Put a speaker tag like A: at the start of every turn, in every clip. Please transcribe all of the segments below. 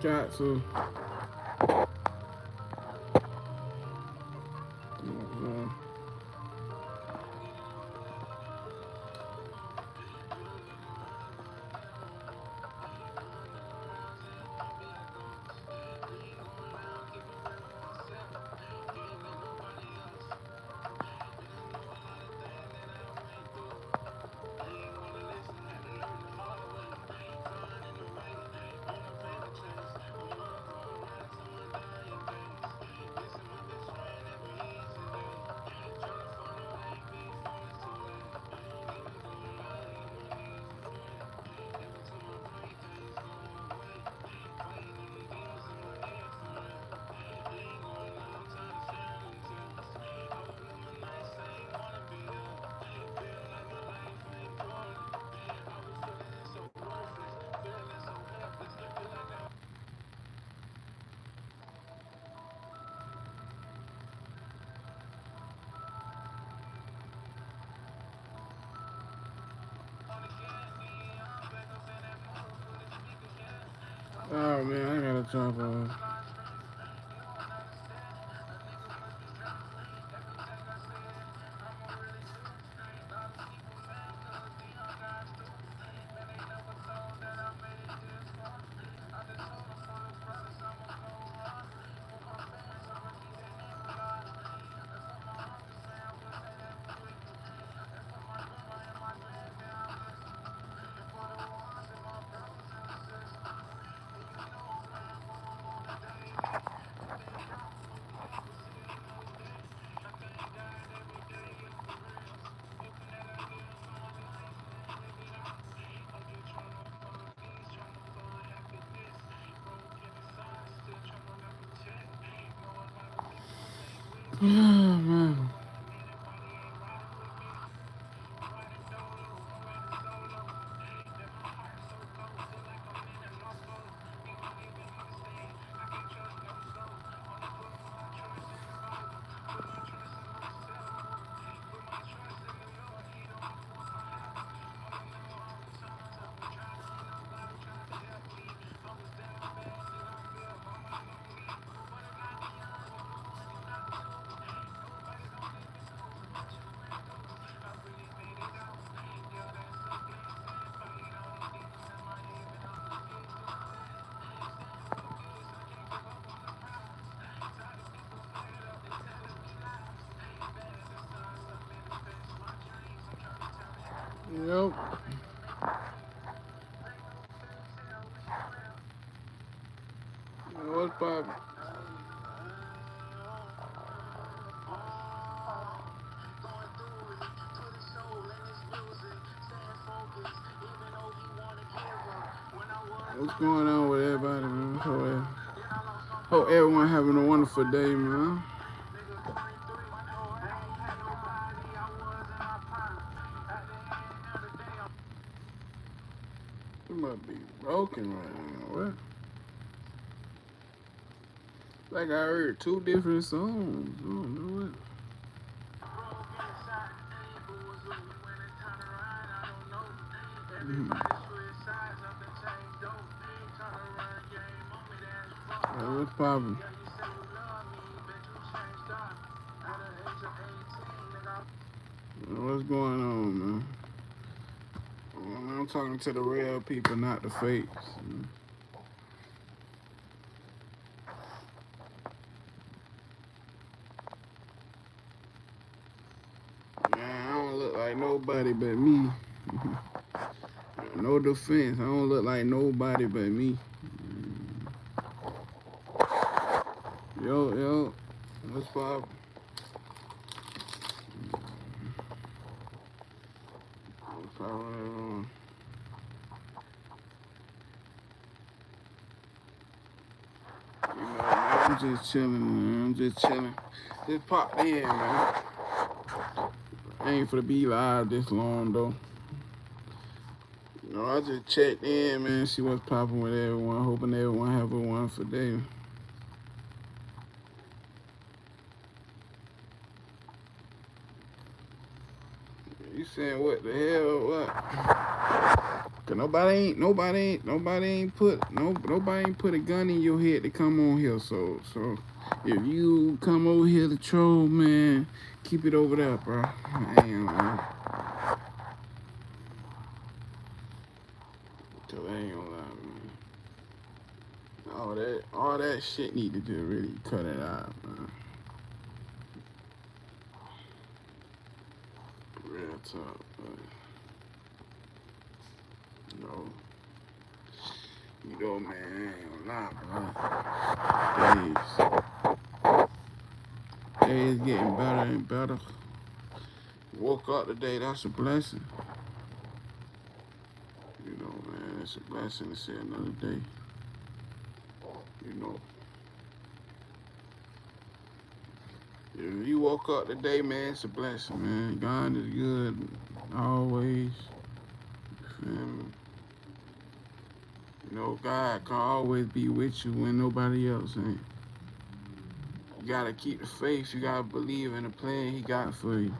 A: Got to. Oh man, I gotta jump on. Oh man. Yep. What's poppin'? What's going on with everybody, man? Hope everyone having a wonderful day, man. It must be broken right now. What? Like I heard two different songs. I don't know what. Mhm. What's poppin'? What's going on, man? I'm talking to the real people, not the fakes. Man, I don't look like nobody but me. No defense. I don't look like nobody but me. Yo. What's poppin'? What's poppin'? I'm just chilling, man. I'm just chilling. Just popped in, man. I ain't for to be live this long, though. No, I just checked in, man, see what's popping with everyone. Hoping everyone have a wonderful day. You saying what the hell? What? Cause nobody ain't put a gun in your head to come on here. So if you come over here to troll, man, keep it over there, bro. I ain't gonna lie. Cause I ain't gonna lie, man. All that shit need to just really cut it out, man. Real talk, man. Man, I ain't gonna lie, bro. Days getting better and better. Woke up today, that's a blessing. Man, it's a blessing to see another day. If you woke up today, man, it's a blessing, man. God is good always. God can always be with you when nobody else ain't. You gotta keep the faith. You gotta believe in the plan He got for you.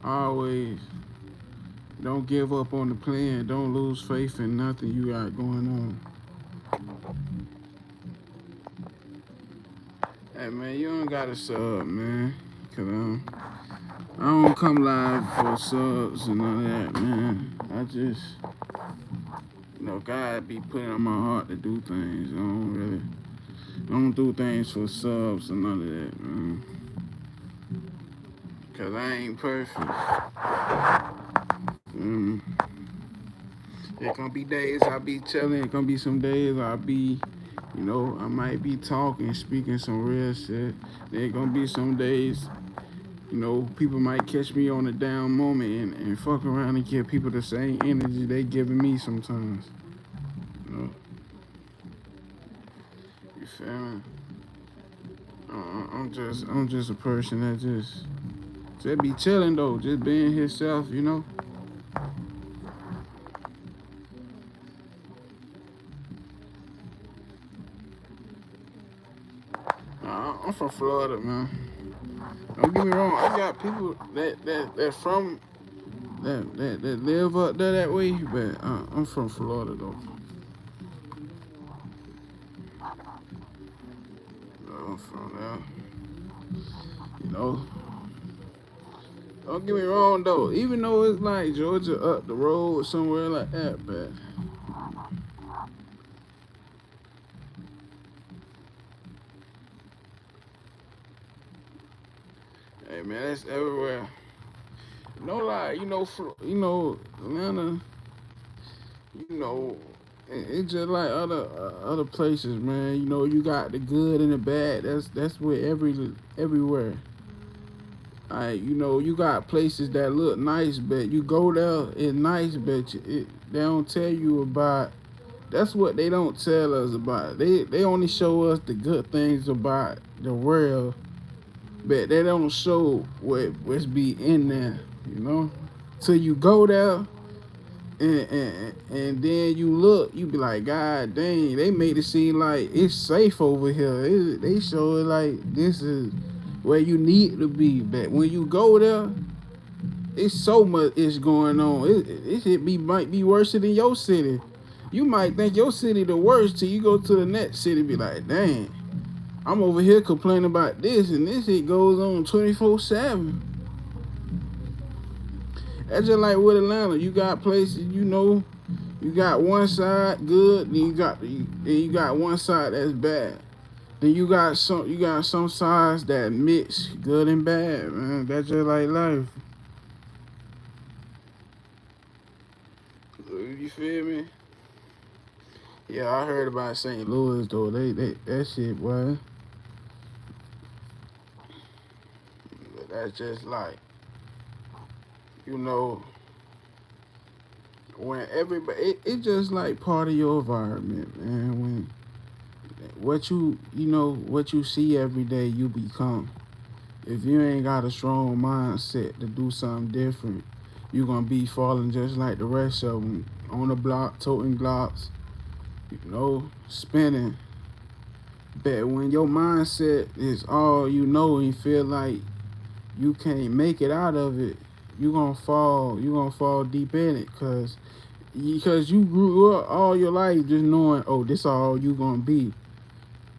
A: Always. Don't give up on the plan. Don't lose faith in nothing you got going on. Hey, man, you don't gotta sub, man. Cause I don't come live for subs and all that, man. I just, God be putting on my heart to do things. I don't do things for subs and none of that, man. Cause I ain't perfect. There gonna be days I'll be chilling. There gonna be some days I'll be, I might be talking, speaking some real shit. There gonna be some days, people might catch me on a down moment and fuck around and give people the same energy they giving me sometimes. You feel me? I'm just a person that just be chilling though, just being himself, I'm from Florida, man. Don't get me wrong, I got people that from that live up there that way, but I'm from Florida though. I'm from there. Don't get me wrong though, even though it's like Georgia up the road somewhere like that, but hey man, that's everywhere. No lie, Atlanta, it's just like other places, man. You got the good and the bad. That's where everywhere. You got places that look nice, but you go there, it's nice, but they don't tell you about. That's what they don't tell us about. They only show us the good things about the world, but they don't show what's be in there, Till you go there, and then you look, you be like, God dang, they made it seem like it's safe over here. They show it like this is where you need to be. But when you go there, it's so much is going on. Might be worse than your city. You might think your city the worst till you go to the next city, be like, dang, I'm over here complaining about this, and this shit goes on 24/7. That's just like with Atlanta. You got places, you got one side good, then you got one side that's bad. Then you got some sides that mix good and bad, man. That's just like life. You feel me? Yeah, I heard about St. Louis though. They that shit, boy. But that's just like, when everybody, it's just like part of your environment, man. When what what you see every day, you become. If you ain't got a strong mindset to do something different, you're gonna be falling just like the rest of them on the block, toting blocks, spinning. But when your mindset is all and you feel like you can't make it out of it, you're gonna fall deep in it, because because you grew up all your life just knowing, oh, this all you gonna be.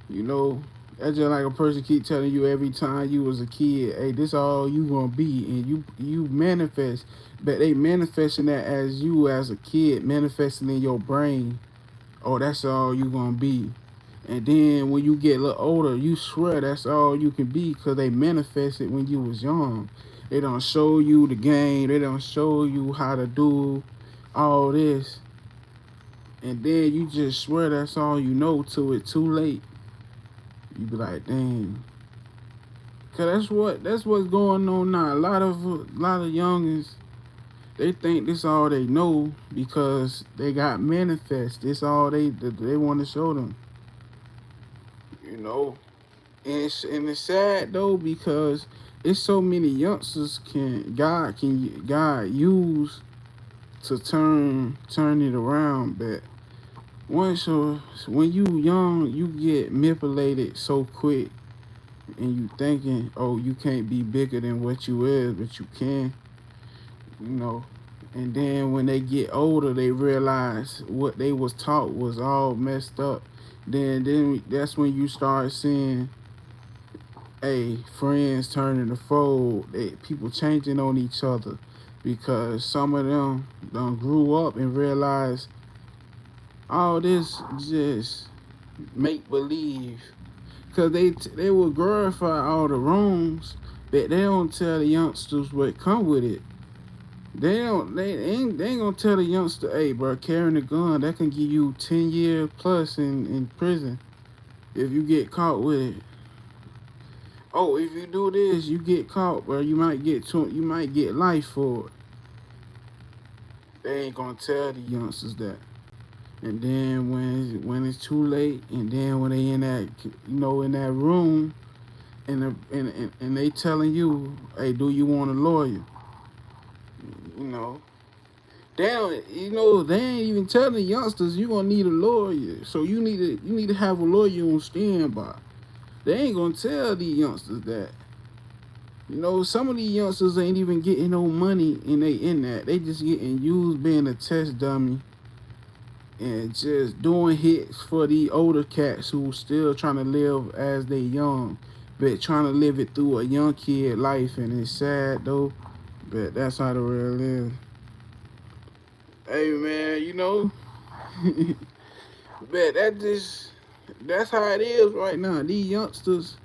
A: You know, that's just like a person keep telling you every time you was a kid, hey, this all you gonna be, and you manifest, but they manifesting that as you as a kid manifesting in your brain. Oh, that's all you gonna be. And then when you get a little older, you swear that's all you can be because they manifested when you was young. They don't show you the game. They don't show you how to do all this. And then you just swear that's all you know till it too late. You be like, dang. Cause that's what's going on now. A lot of youngins, they think this all they know because they got manifest. This all they want to show them. You know. And it's sad though because it's so many youngsters God use to turn it around. But once when you young, you get manipulated so quick, and you thinking, oh, you can't be bigger than what you is, but you can, you know. And then when they get older, they realize what they was taught was all messed up. Then that's when you start seeing, hey, friends turning to fold, people changing on each other because some of them done grew up and realized all this just make believe. Cause they will glorify all the wrongs, but they don't tell the youngsters what come with it. They ain't gonna tell the youngster, hey, bro, carrying a gun that can give you 10 years plus in prison if you get caught with it. Oh, if you do this, you get caught, bro. You might get life for it. They ain't gonna tell the youngsters that. And then when it's too late, and then when they in that in that room, and they telling you, hey, do you want a lawyer? You know, they ain't even telling the youngsters you gonna need a lawyer. So you need to have a lawyer on standby. They ain't gonna tell the youngsters that. Some of these youngsters ain't even getting no money, and they in that. They just getting used being a test dummy and just doing hits for the older cats who still trying to live as they young, but trying to live it through a young kid life, and it's sad though, but that's how the world is. Hey man, but that's how it is right now. These youngsters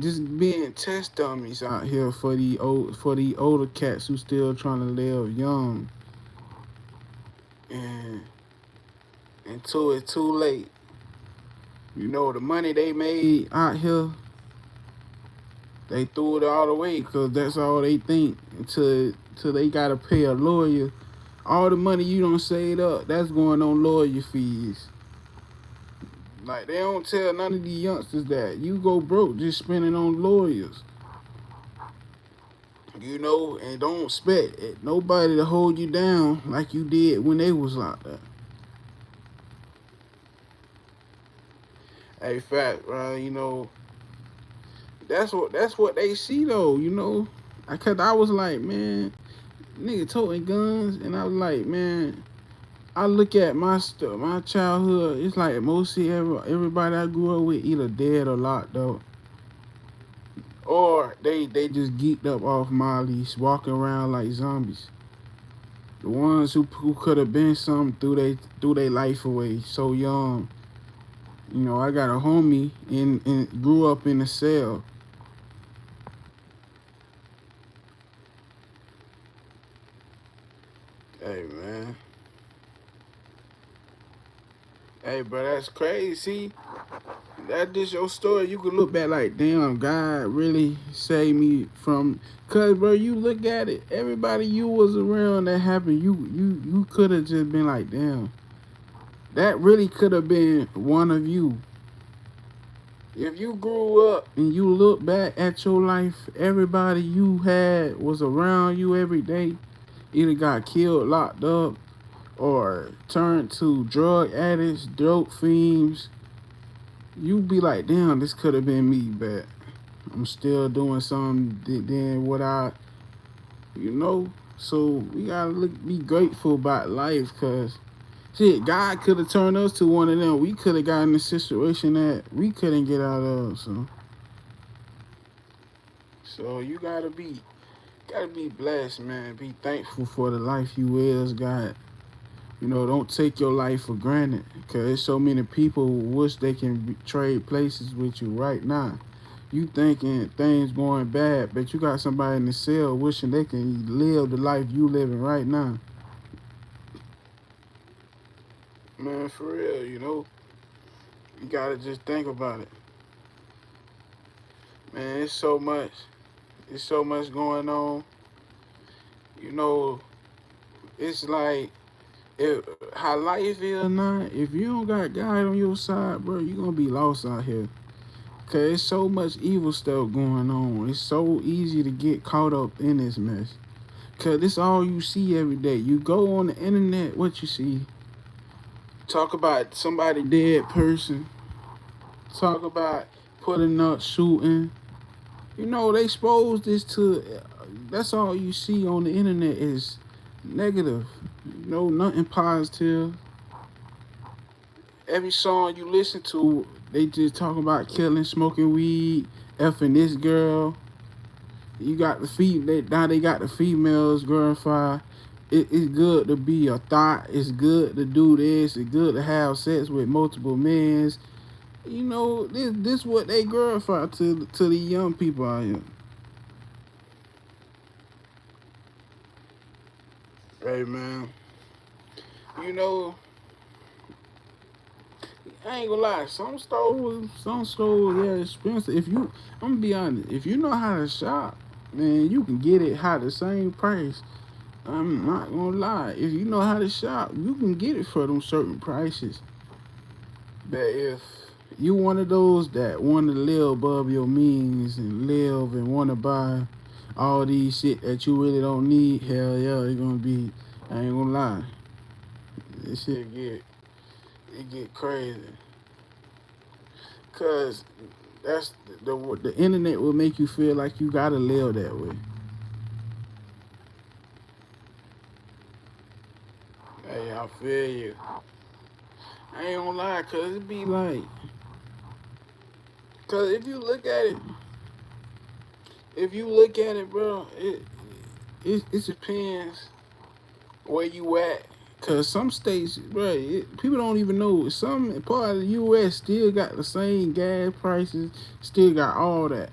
A: just being test dummies out here for the older cats who still trying to live young, and until it's too late. The money they made out here, they threw it all away because that's all they think until they gotta pay a lawyer. All the money you don't save up, that's going on lawyer fees. Like they don't tell none of the youngsters that you go broke just spending on lawyers. And don't expect nobody to hold you down like you did when they was locked up. Hey, fact, bro. That's what they see though. Cause I was like, man, nigga toting guns, and I was like, man, I look at my stuff, my childhood. It's like mostly everybody I grew up with either dead or locked up, or they just geeked up off Molly's, walking around like zombies. The ones who could have been something threw they life away so young. I got a homie and grew up in a cell. Hey man, hey bro, that's crazy. That just your story. You could look back like, damn, God really saved me from. Cause bro, you look at it. Everybody you was around that happened, you could have just been like, damn, that really could have been one of you. If you grew up and you look back at your life, everybody you had was around you every day, either got killed, locked up, or turned to drug addicts, dope fiends. You be like, damn, this could have been me, but I'm still doing something than what so we gotta be grateful about life, cause Shit, God could have turned us to one of them. We could have gotten a situation that we couldn't get out of. So you gotta be blessed, man. Be thankful for the life you is, God. Don't take your life for granted, cause there's so many people who wish they can trade places with you right now. You thinking things going bad, but you got somebody in the cell wishing they can live the life you living right now. Man, for real, you gotta just think about it. Man, it's so much. It's so much going on. You know, it's like how life is now. If you don't got God on your side, bro, you gonna be lost out here. Cause there's so much evil stuff going on. It's so easy to get caught up in this mess. Cause this all you see every day. You go on the internet, what you see? Talk about somebody dead person. Talk about putting up shooting. They expose this to. That's all you see on the internet is negative. Nothing positive. Every song you listen to, they just talk about killing, smoking weed, effing this girl. You got now they got the females glorified. It's good to be a thought. It's good to do this. It's good to have sex with multiple men. This what they glorify to the young people out here. Hey man, you know I ain't gonna lie. Some stores, yeah, expensive. I'm gonna be honest. If you know how to shop, man, you can get it how the same price. I'm not gonna lie. If you know how to shop, you can get it for them certain prices. But if you one of those that want to live above your means and live and want to buy all these shit that you really don't need, hell yeah, it's gonna be. I ain't gonna lie. This shit get crazy. Cause that's the internet will make you feel like you gotta live that way. Hey, I feel you. I ain't gonna lie, cause it be like, cause if you look at it, bro, it depends where you at. Cause some states, bro, people don't even know. Some part of the U.S. still got the same gas prices, still got all that.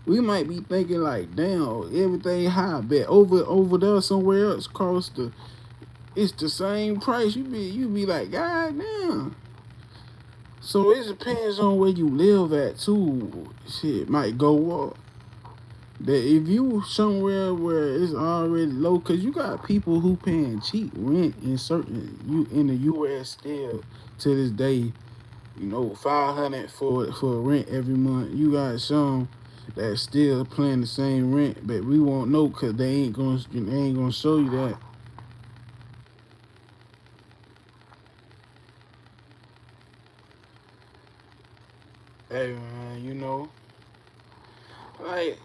A: We might be thinking like, damn, everything high, but over there somewhere else, it's the same price. You be like, God damn. So it depends on where you live at too. Shit might go up. That if you somewhere where it's already low, cause you got people who paying cheap rent in the U.S. still to this day. 500 for rent every month. You got some that still paying the same rent, but we won't know cause they ain't gonna show you that. Hey man, like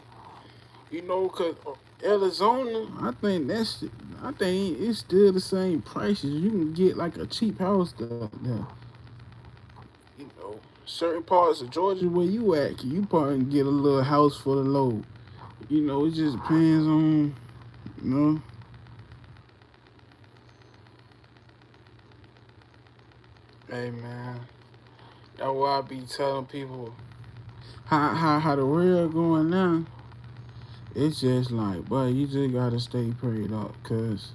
A: cause Arizona, I think it's still the same prices. You can get like a cheap house there. Certain parts of Georgia where you at, you probably can get a little house for the low. It just depends on, you know. Hey man, that's why I be telling people how the world going now. It's just like, boy, you just gotta stay prayed up, cause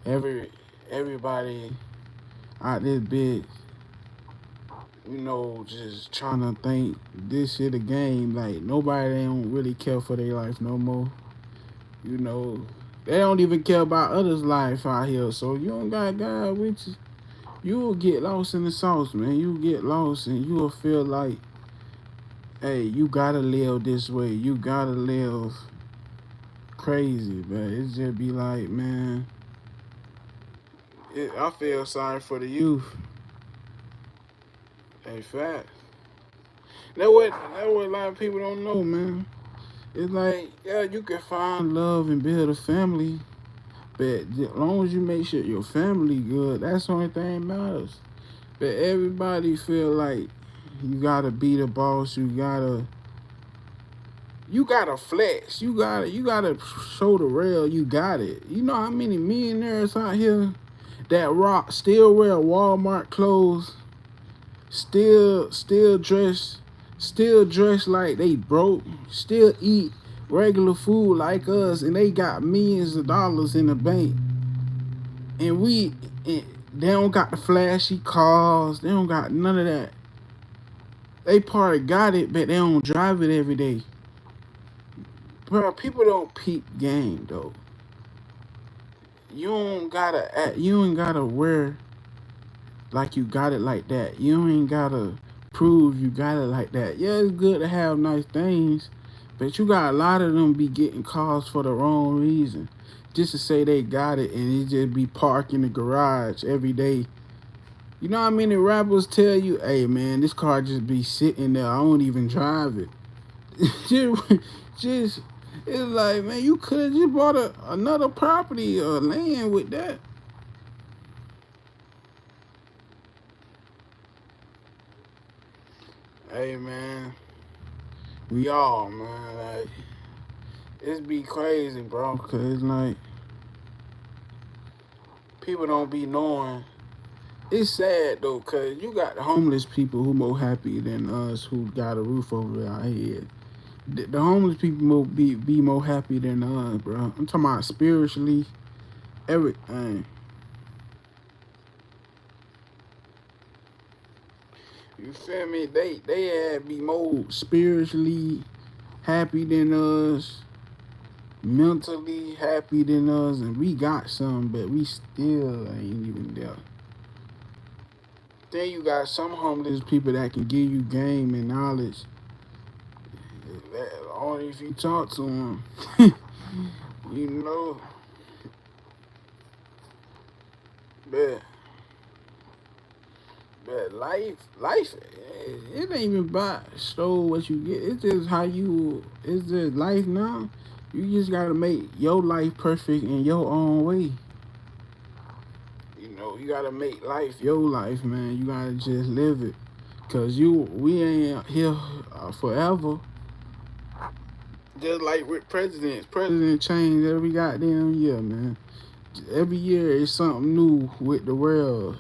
A: every everybody out this bitch, just trying to think this shit a game. Like nobody don't really care for their life no more. You know, they don't even care about others' life out here. So you don't got God with you. You'll get lost in the sauce, man. You'll get lost and you'll feel like, hey, you gotta live this way. You gotta live crazy, but it just be like, man, I feel sorry for the youth. Hey, fact. That what a lot of people don't know, man. It's like, yeah, you can find love and build a family, But as long as you make sure your family good, that's the only thing that matters. But everybody feel like you gotta be the boss. You gotta flex. You gotta show the real. You got it. You know how many millionaires out here that rock still wear Walmart clothes, still dress like they broke, still eat regular food like us, and they got millions of dollars in the bank, and they don't got the flashy cars, they don't got none of that. They probably got it, but they don't drive it every day. Bro, people don't peep game though. You ain't gotta wear like you got it like that. You ain't gotta prove you got it like that. Yeah, it's good to have nice things, but you got a lot of them be getting cars for the wrong reason. Just to say they got it and it just be parked in the garage every day. You know how many rappers tell you, hey man, this car just be sitting there. I don't even drive it. just, just it's like, man, you could have just bought another property or land with that. Hey man, we all man, like it's be crazy, bro. Cause like people don't be knowing. It's sad though, cause you got the homeless people who more happy than us who got a roof over our head. The homeless people be more happy than us, bro. I'm talking about spiritually, everything. You feel me? They had be more spiritually happy than us, mentally happy than us, and we got some, but we still ain't even there. Then you got some homeless people that can give you game and knowledge. Only if you talk to them, you know. But life, it ain't even about stole what you get. It's just how you. It's just life now. You just gotta make your life perfect in your own way. You know, you gotta make life your life, man. You gotta just live it. Cause we ain't here forever. Just like with president change every goddamn year, man. Every year is something new with the world.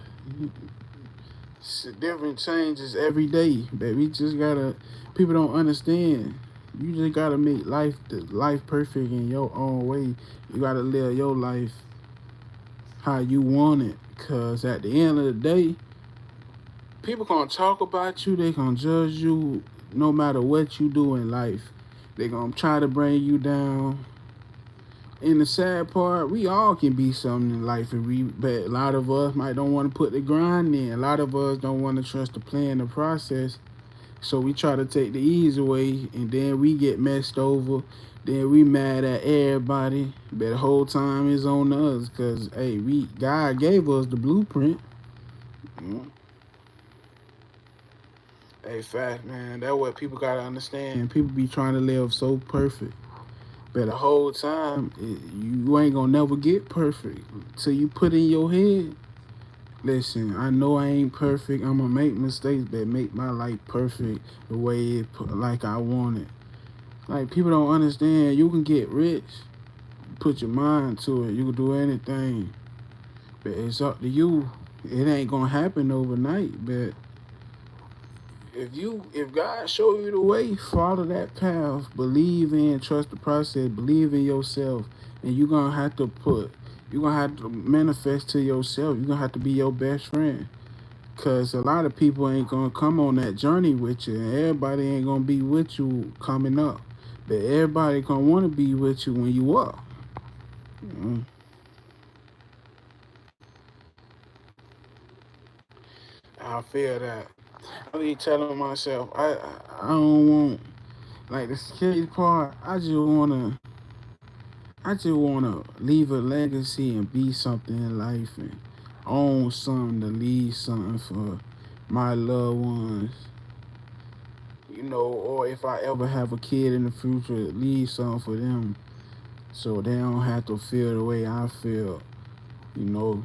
A: It's different changes every day, but we just gotta. People don't understand. You just gotta make life perfect in your own way. You gotta live your life how you want it. Cause at the end of the day, people gonna talk about you. They gonna judge you no matter what you do in life. They gonna try to bring you down. And the sad part, we all can be something in life, but a lot of us might don't want to put the grind in. A lot of us don't want to trust the plan, the process. So we try to take the easy way, and then we get messed over. Then we mad at everybody, but the whole time is on us, cause hey, God gave us the blueprint. Mm. Hey, fat man, that's what people gotta understand. People be trying to live so perfect. But the whole time, you ain't gonna never get perfect. So you put in your head, listen, I know I ain't perfect. I'm gonna make mistakes that make my life perfect the way like I want it. Like people don't understand. You can get rich, put your mind to it. You can do anything, but it's up to you. It ain't gonna happen overnight. But if God show you the way, follow that path. Believe in, trust the process. Believe in yourself, and you're gonna have to manifest to yourself. You're gonna have to be your best friend. Cause a lot of people ain't gonna come on that journey with you, and everybody ain't gonna be with you coming up. But everybody gonna wanna be with you when you up. Mm. I feel that. I be telling myself, I don't want like the scary part. I just wanna leave a legacy and be something in life and own something to leave something for my loved ones. You know, or if I ever have a kid in the future, leave something for them. so they don't have to feel the way I feel. You know,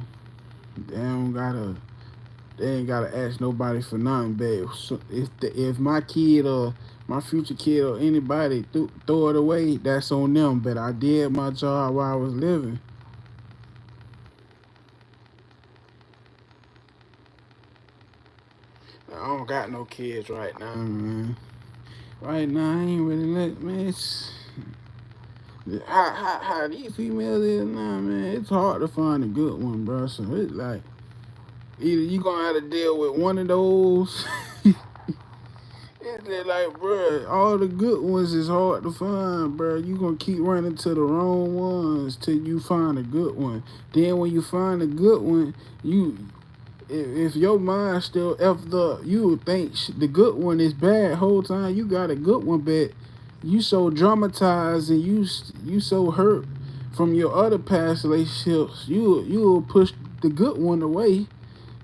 A: they don't gotta they ain't gotta ask nobody for nothing, babe. So if my kid or my future kid or anybody throw it away, that's on them. But I did my job while I was living. I don't got no kids right now, man. Right now, I ain't really let man. How these females is now, man. It's hard to find a good one, bro. So it's like either you gonna have to deal with one of those. It's just like, bro, all the good ones is hard to find, bro. You gonna keep running to the wrong ones till you find a good one. Then when you find a good one, you if your mind still effed up, you would think the good one is bad. Whole time you got a good one, but you so dramatized and you so hurt from your other past relationships. You will push the good one away,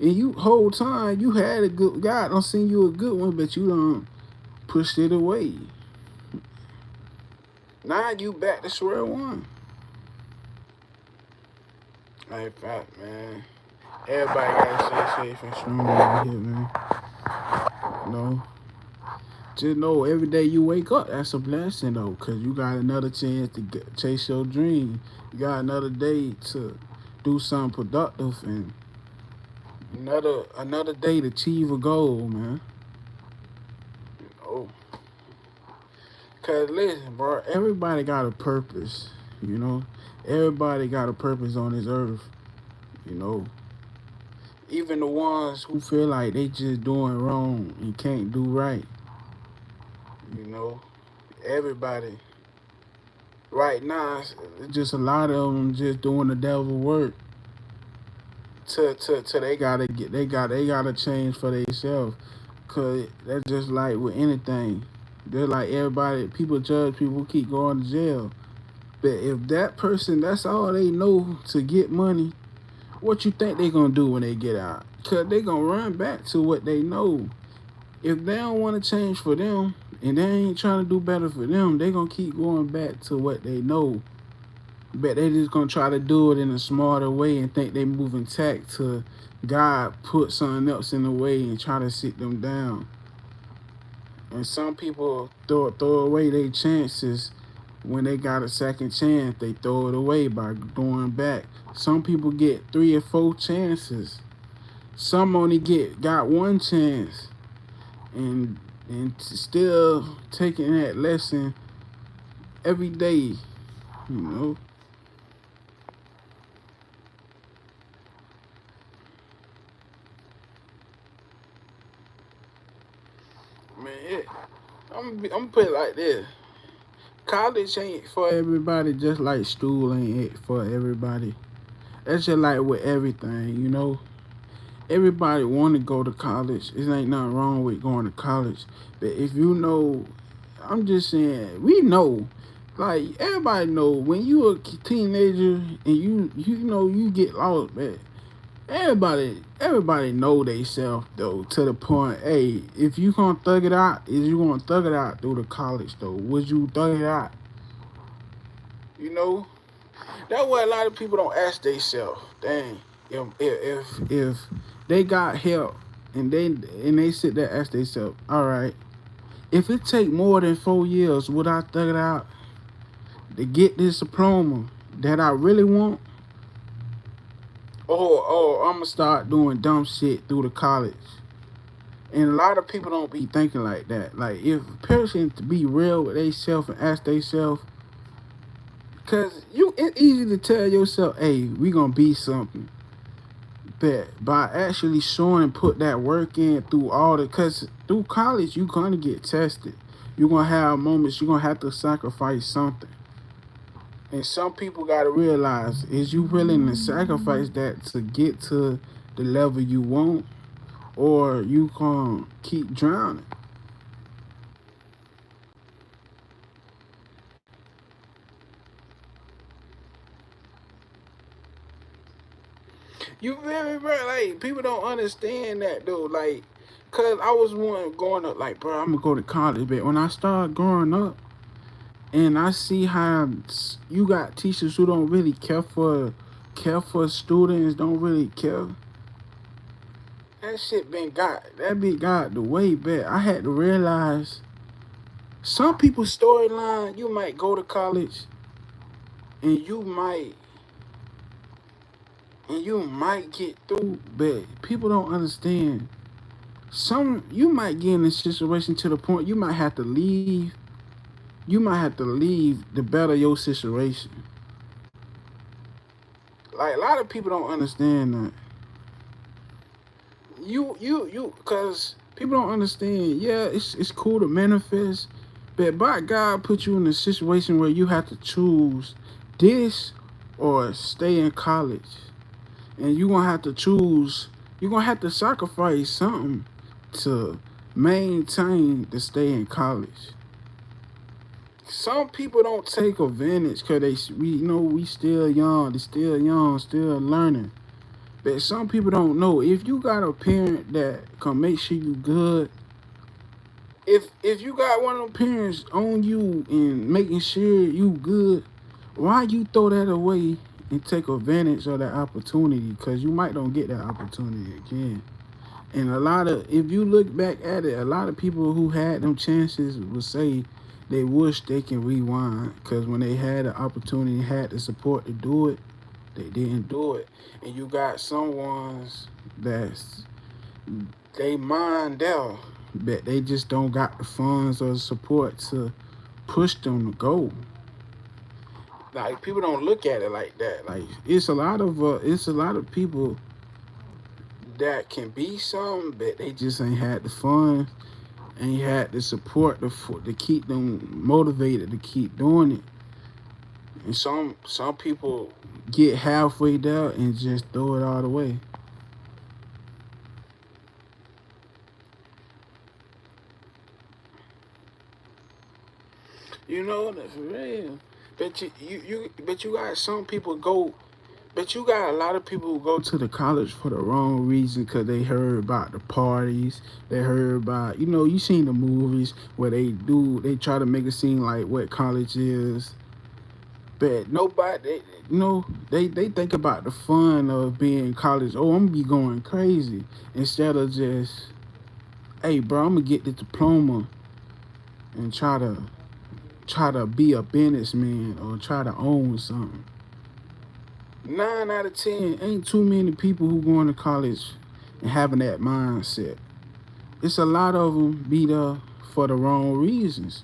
A: and you whole time you had a good God don't send you a good one, but you don't pushed it away. Now you back to square one. Like fact, man. Everybody gotta stay safe and strong out here, man. You know, just know every day you wake up, that's a blessing though, cause you got another chance to chase your dream. You got another day to do something productive and another day to achieve a goal, man. Oh, cause listen, bro, everybody got a purpose. You know, everybody got a purpose on this earth. You know, even the ones who feel like they just doing wrong and can't do right. You know, everybody right now, it's just a lot of them just doing the devil work. To they gotta get they gotta change for themselves. Cause that's just like with anything. They're like everybody, people judge people keep going to jail. But if that person, that's all they know to get money, what you think they gonna do when they get out? Cause they gonna run back to what they know. If they don't want to change for them and they ain't trying to do better for them, they gonna keep going back to what they know. But they just gonna try to do it in a smarter way and think they moving tack to God put something else in the way and try to sit them down. And some people throw away their chances when they got a second chance. They throw it away by going back. Some people get 3 or 4 chances. Some only got one chance and still taking that lesson every day, you know. Man, I'm put it like this. College ain't for everybody, just like school ain't for everybody. That's just like with everything, you know. Everybody want to go to college. It ain't nothing wrong with going to college. But if you know, I'm just saying, we know. Like everybody know when you a teenager and you know you get lost, man. Everybody know they self though to the point. Hey, if you gonna thug it out, is you gonna thug it out through the college though? Would you thug it out? You know, that's why a lot of people don't ask themselves. Dang, if they got help and they sit there and ask themselves, all right, if it take more than 4 years, would I thug it out to get this diploma that I really want? Or I'm gonna start doing dumb shit through the college. And a lot of people don't be thinking like that. Like if a person to be real with themselves and ask themselves, cause it's easy to tell yourself, hey, we gonna be something. But by actually showing and put that work in through cause through college you gonna get tested. You're gonna have moments you're gonna have to sacrifice something. And some people gotta realize, is you willing to sacrifice that to get to the level you want? Or you gonna keep drowning? You very right. Like people don't understand that though. Like, cause I was one going up like, bro, I'm gonna go to college. But when I started growing up, And I see how you got teachers who don't really care for students, don't really care. That shit been got the way back. I had to realize some people's storyline, you might go to college and you might get through, but people don't understand. Some you might get in a situation to the point you might have to leave. You might have to leave to better your situation. Like a lot of people don't understand that. Cause people don't understand. Yeah, it's cool to manifest, but by God put you in a situation where you have to choose this or stay in college, and you gonna have to choose. You gonna have to sacrifice something to maintain to stay in college. Some people don't take advantage because we still young, they still young, still learning. But some people don't know. If you got a parent that can make sure you good, if you got one of them parents on you and making sure you good, why you throw that away and take advantage of that opportunity? Because you might don't get that opportunity again. And if you look back at it, a lot of people who had them chances will say they wish they can rewind. Because when they had the opportunity, had the support to do it, they didn't do it. And you got some ones that's they mind there, but they just don't got the funds or support to push them to go. Like people don't look at it like that. Like it's a lot of people that can be some, but they just ain't had the funds, ain't had the support to keep them motivated to keep doing it. And some people get halfway there and just throw it all away. You know that for real. But you got some people go. But you got a lot of people who go to the college for the wrong reason because they heard about the parties. They heard about, you seen the movies where they try to make it seem like what college is. But nobody, they think about the fun of being in college. Oh, I'm gonna be going crazy instead of just, hey, bro, I'm gonna get the diploma and try to be a businessman or try to own something. 9 out of 10 ain't too many people who going to college and having that mindset. It's a lot of them be there for the wrong reasons.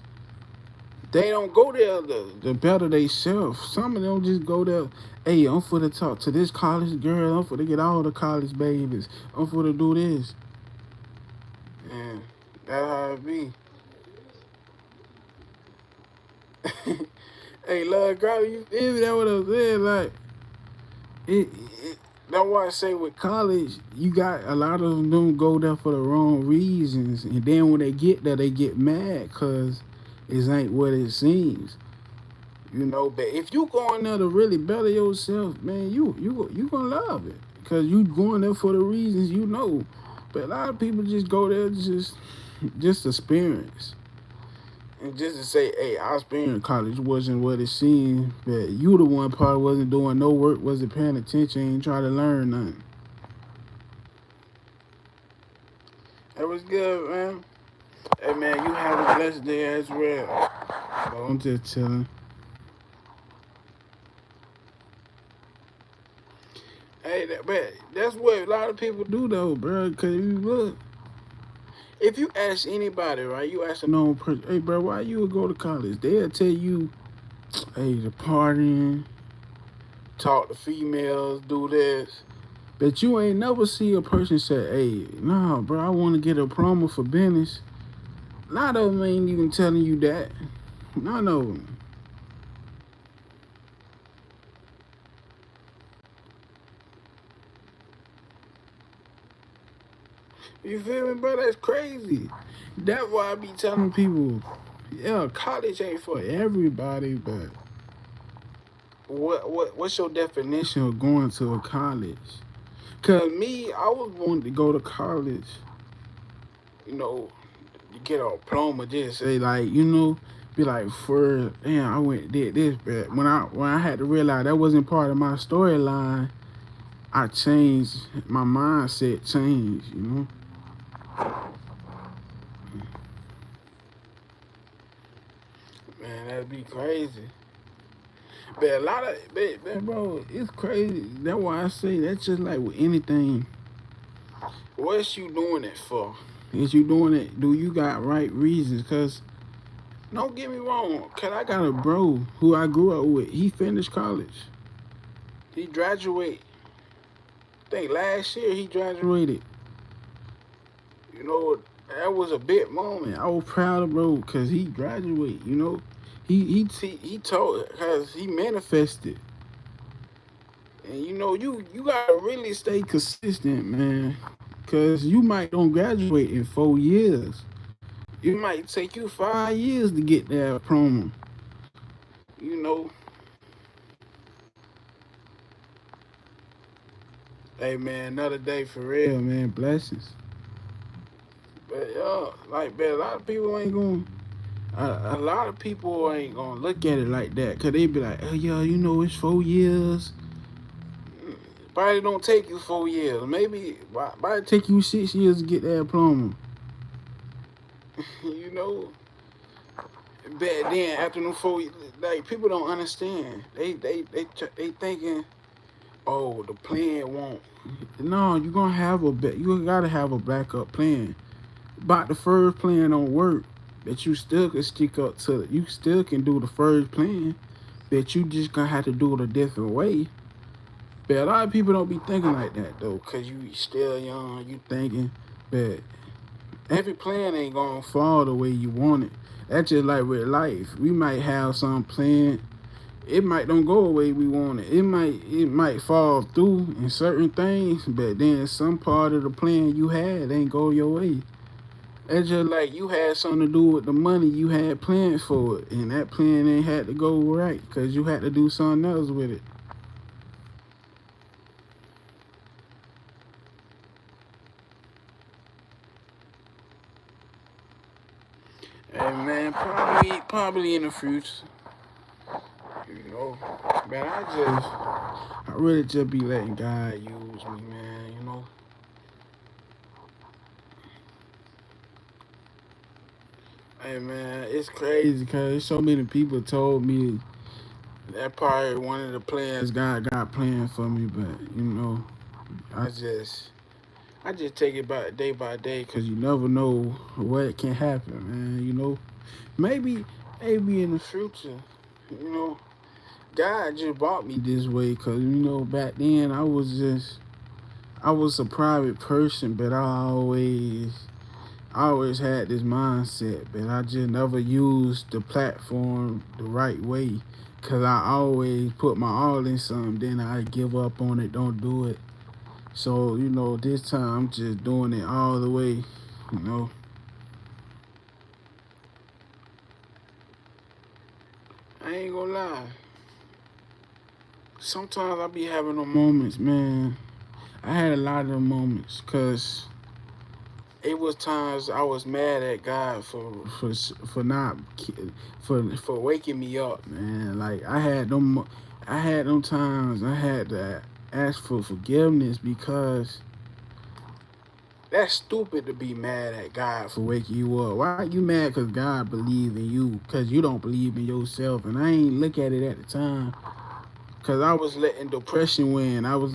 A: They don't go there to better themselves. Some of them just go there. Hey, I'm for to talk to this college girl. I'm for to get all the college babies. I'm for to do this. And that's how it be. Hey, love, girl, you feel me? That's what I'm saying. Like, it, that's why I say with college, you got a lot of them don't go there for the wrong reasons, and then when they get there, they get mad because it ain't what it seems. But if you going there to really better yourself, man, you gonna love it because you going there for the reasons you know. But a lot of people just go there just experience. And just to say, hey, our experience in college wasn't what it seemed, but you the one probably wasn't doing no work, wasn't paying attention, ain't trying to learn nothing. That was good, man. Hey, man, you have a blessed day as well. But I'm just chilling. Hey, but that's what a lot of people do, though, bro. Because if you ask anybody, right, you ask a known person, hey, bro, why you would go to college? They'll tell you, hey, the partying, talk to females, do this. But you ain't never see a person say, hey, nah, bro, I want to get a promo for business. A lot of them ain't even telling you that. None of them. You feel me, bro? That's crazy. That's why I be telling people, yeah, college ain't for everybody, but what's your definition of going to a college? Cause me, I was wanting to go to college, you know, to get a diploma, just say like, be like, for damn, I went and did this, but when I had to realize that wasn't part of my storyline, I changed my mindset. Changed, you know. Man, that'd be crazy. But a lot of, but bro, it's crazy. That's why I say that's just like with anything. What's you doing it for? Is you doing it? Do you got right reasons? Cause don't get me wrong. Cause I got a bro who I grew up with. He finished college. He graduated. I think last year he graduated. You know, that was a big moment. I was proud of bro because he graduated. You know, he told because he manifested. And you know, you gotta really stay consistent, man. Cause you might don't graduate in 4 years. It might take you 5 years to get that promo. You know, hey man, another day for real, man. Blessings. But like, man, a lot of people ain't gonna. A lot of people ain't gonna look at it like that, cause they be like, oh yeah, you know, it's 4 years. Probably don't take you 4 years. Maybe probably take you 6 years to get that diploma. You know, but then after them 4 years, like people don't understand. They thinking, oh, the plan won't. No, you gotta have a backup plan. But the first plan don't work, that you still can stick up to it. You still can do the first plan, but you just gonna have to do it a different way. But a lot of people don't be thinking like that though, cause you still young. You thinking, but every plan ain't gonna fall the way you want it. That's just like with life. We might have some plan. It might don't go the way we want it. It might fall through in certain things, but then some part of the plan you had ain't go your way. It's just like you had something to do with the money you had planned for it, and that plan ain't had to go right because you had to do something else with it. And man, probably in the future, you know. Man, I really just be letting God use me, man. You know. Hey man, it's crazy because so many people told me that probably one of the plans God got planned for me, but you know, I just I just take it by day because you never know what can happen, man. You know, maybe maybe in the future, you know, God just brought me this way because you know back then I was a private person, but I always had this mindset, but I just never used the platform the right way. Cause I always put my all in something, then I give up on it, don't do it. So, you know, this time I'm just doing it all the way, you know. I ain't gonna lie. Sometimes I be having them moments, man. I had a lot of them moments, cause it was times I was mad at God for not for waking me up, man. Like I had them times I had to ask for forgiveness because that's stupid to be mad at God for waking you up. Why are you mad? Cause God believe in you, cause you don't believe in yourself. And I ain't look at it at the time, cause I was letting depression win. I was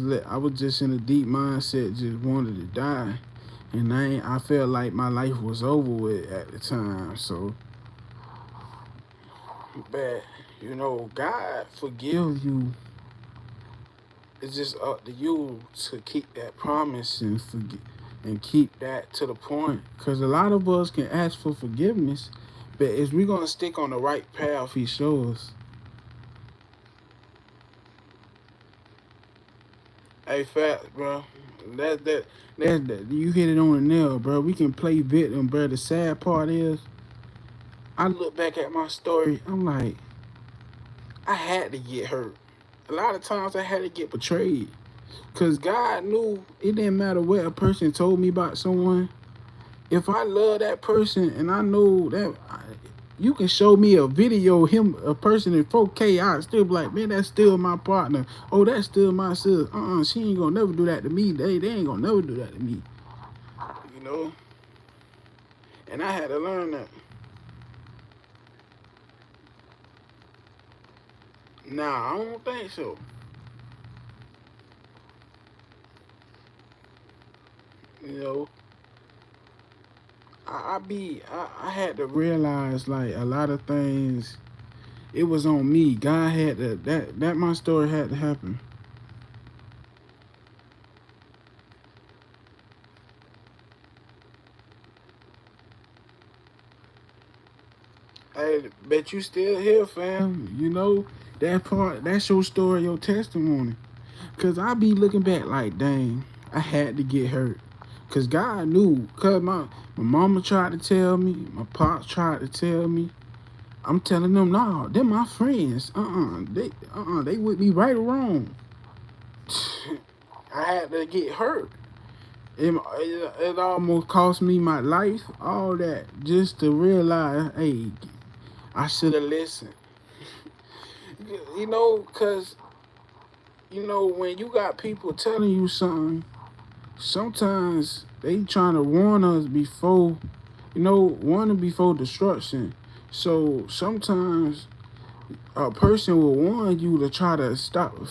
A: just in a deep mindset, just wanted to die. And I felt like my life was over with at the time. So, but you know, God forgive you. It's just up to you to keep that promise and forget and keep that to the point. Cause a lot of us can ask for forgiveness, but if we gonna stick on the right path He shows us. Hey, fat bro, that that that you hit it on the nail, bro. We can play victim, bro. The sad part is, I look back at my story. I'm like, I had to get hurt. A lot of times I had to get betrayed. Cause God knew it didn't matter what a person told me about someone. If I love that person and I know that You can show me a video of him, a person in 4K, I still be like, man, that's still my partner. Oh, that's still my sister. She ain't gonna never do that to me. They ain't gonna never do that to me. You know? And I had to learn that. Nah, I don't think so. You know, I had to realize like a lot of things. It was on me. God had to that my story had to happen. Hey, bet you still here, fam. You know that part. That's your story, your testimony. Cause I be looking back like, dang, I had to get hurt. Cause God knew. Cause my mama tried to tell me, my pops tried to tell me. I'm telling them, nah, they're my friends. They with me right or wrong. I had to get hurt. It almost cost me my life, all that, just to realize, hey, I should have listened. You know, cause when you got people telling you something, sometimes they trying to warn us before, warning before destruction. So sometimes a person will warn you to try to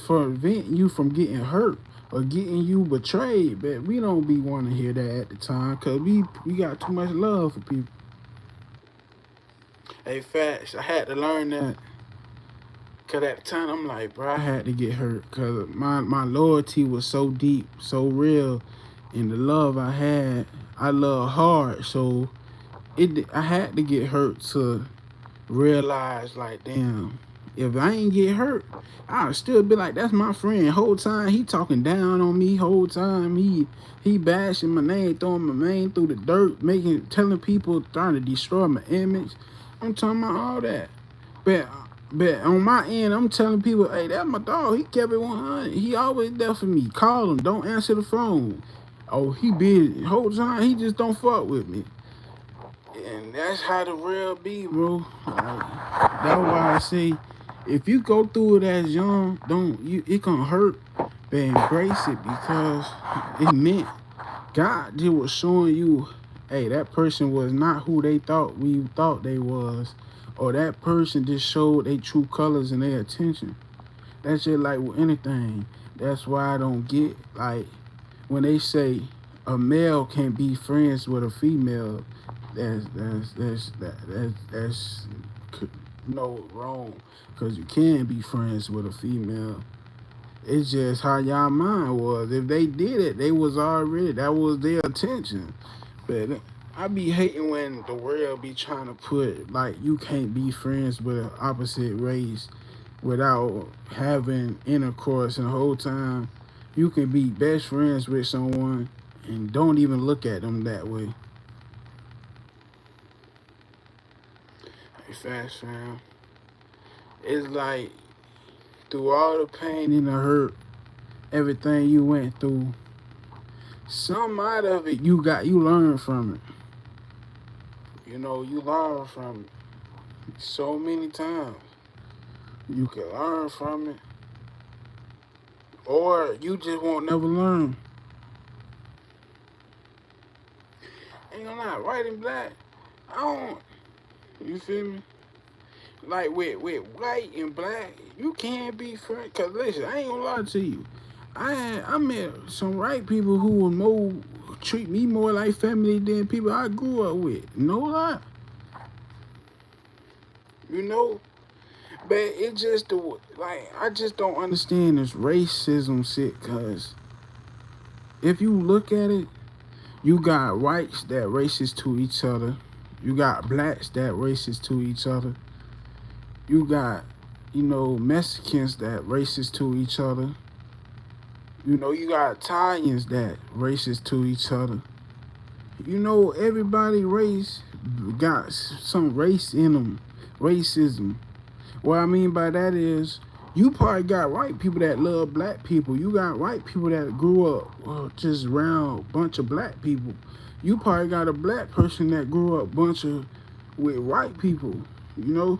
A: prevent you from getting hurt or getting you betrayed. But we don't be want to hear that at the time because we got too much love for people. Hey, facts. I had to learn that. Cause at the time I'm like, bro, I had to get hurt. Cause my loyalty was so deep, so real, and the love I love hard. So I had to get hurt to realize, like, damn, if I ain't get hurt, I'll still be like, that's my friend. Whole time he talking down on me. Whole time he bashing my name, throwing my name through the dirt, telling people, trying to destroy my image. I'm talking about all that. But but on my end, I'm telling people, hey, that's my dog. He kept it 100. He always there for me. Call him. Don't answer the phone. Oh, he busy. Whole time he just don't fuck with me. And that's how the real be, bro. That's why I say, if you go through it as young, don't you? It gonna hurt, but embrace it because it meant God just was showing you, hey, that person was not who we thought they was, or that person just showed their true colors and their attention. That's just like with anything. That's why I don't get like when they say a male can't be friends with a female. That's no wrong, because you can be friends with a female. It's just how y'all mind was. If they did it, they was already, that was their attention. But I be hating when the world be trying to put like you can't be friends with an opposite race without having intercourse, and the whole time you can be best friends with someone and don't even look at them that way. Hey, fast fam. It's like through all the pain and the hurt, everything you went through, some out of it you learn from it. You learn from it so many times. You can learn from it, or you just won't never learn. Ain't gonna lie, white and black, I don't. You feel me? Like with white and black, you can't be friends. Cause listen, I ain't gonna lie to you. I met some white people who would treat me more like family than people I grew up with. No lie. You know, but it just I just don't understand this racism shit. Cause if you look at it, you got whites that racist to each other. You got blacks that racist to each other. You got, Mexicans that racist to each other. You got Italians that racist to each other. Everybody race got some race in them, racism. What I mean by that is, you probably got white people that love black people. You got white people that grew up just around a bunch of black people. You probably got a black person that grew up bunch of with white people, you know.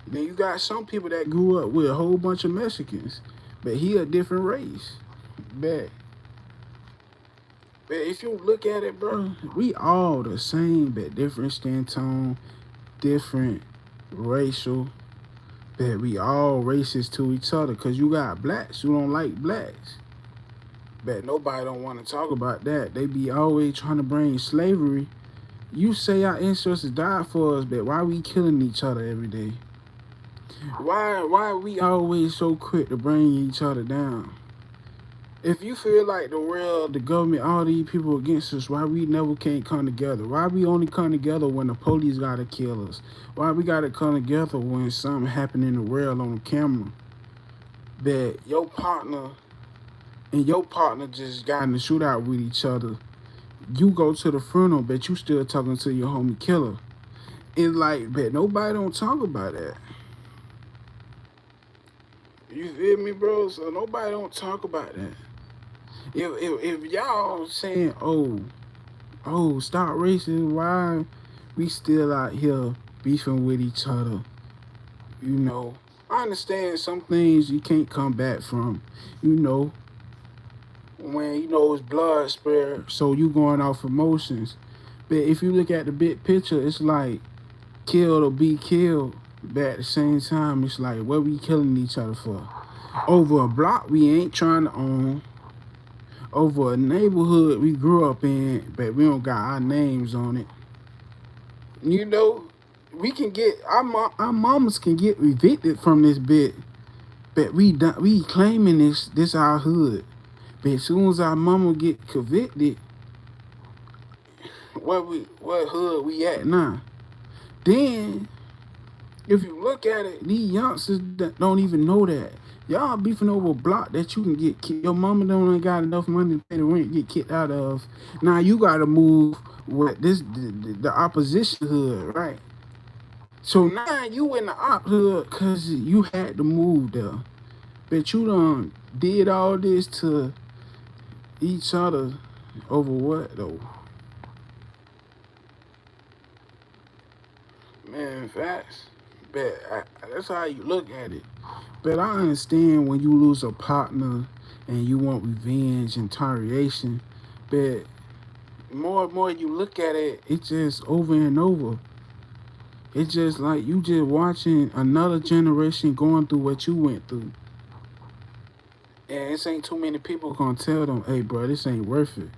A: Then you got some people that grew up with a whole bunch of Mexicans, but he a different race. But if you look at it, bro, we all the same, but different skin tone, different racial. But we all racist to each other, cause you got blacks who don't like blacks. But nobody don't want to talk about that. They be always trying to bring slavery. You say our ancestors died for us, but why we killing each other every day? Why are we always so quick to bring each other down? If you feel like the world, the government, all these people against us, why we never can't come together? Why we only come together when the police gotta kill us? Why we gotta come together when something happen in the world on the camera that your partner and your partner just got in a shootout with each other? You go to the funeral, but you still talking to your homie killer. It's like, but nobody don't talk about that. You feel me, bro? So nobody don't talk about that. If y'all saying, stop racing, why we still out here beefing with each other? You know, I understand some things you can't come back from. You know, when you know it's blood spare, so you going off emotions. But if you look at the big picture, it's like kill or be killed. But at the same time, it's like what we killing each other for? Over a block we ain't trying to own. Over a neighborhood we grew up in, but we don't got our names on it. You know, we can get our mamas can get evicted from this bit, but we claiming this our hood. But as soon as our mama get convicted, what hood we at now? Then if you look at it, these youngsters that don't even know that. Y'all beefing over a block that you can get kicked. Your mama don't got enough money to pay the rent, get kicked out of. Now you gotta move with the opposition hood, right? So now you in the op hood cause you had to move there. But you done did all this to each other over what though? Man, facts. But that's how you look at it. But I understand when you lose a partner and you want revenge and retaliation. But more and more you look at it, it's just over and over. It's just like you just watching another generation going through what you went through. And this ain't too many people gonna tell them, hey bro, this ain't worth it.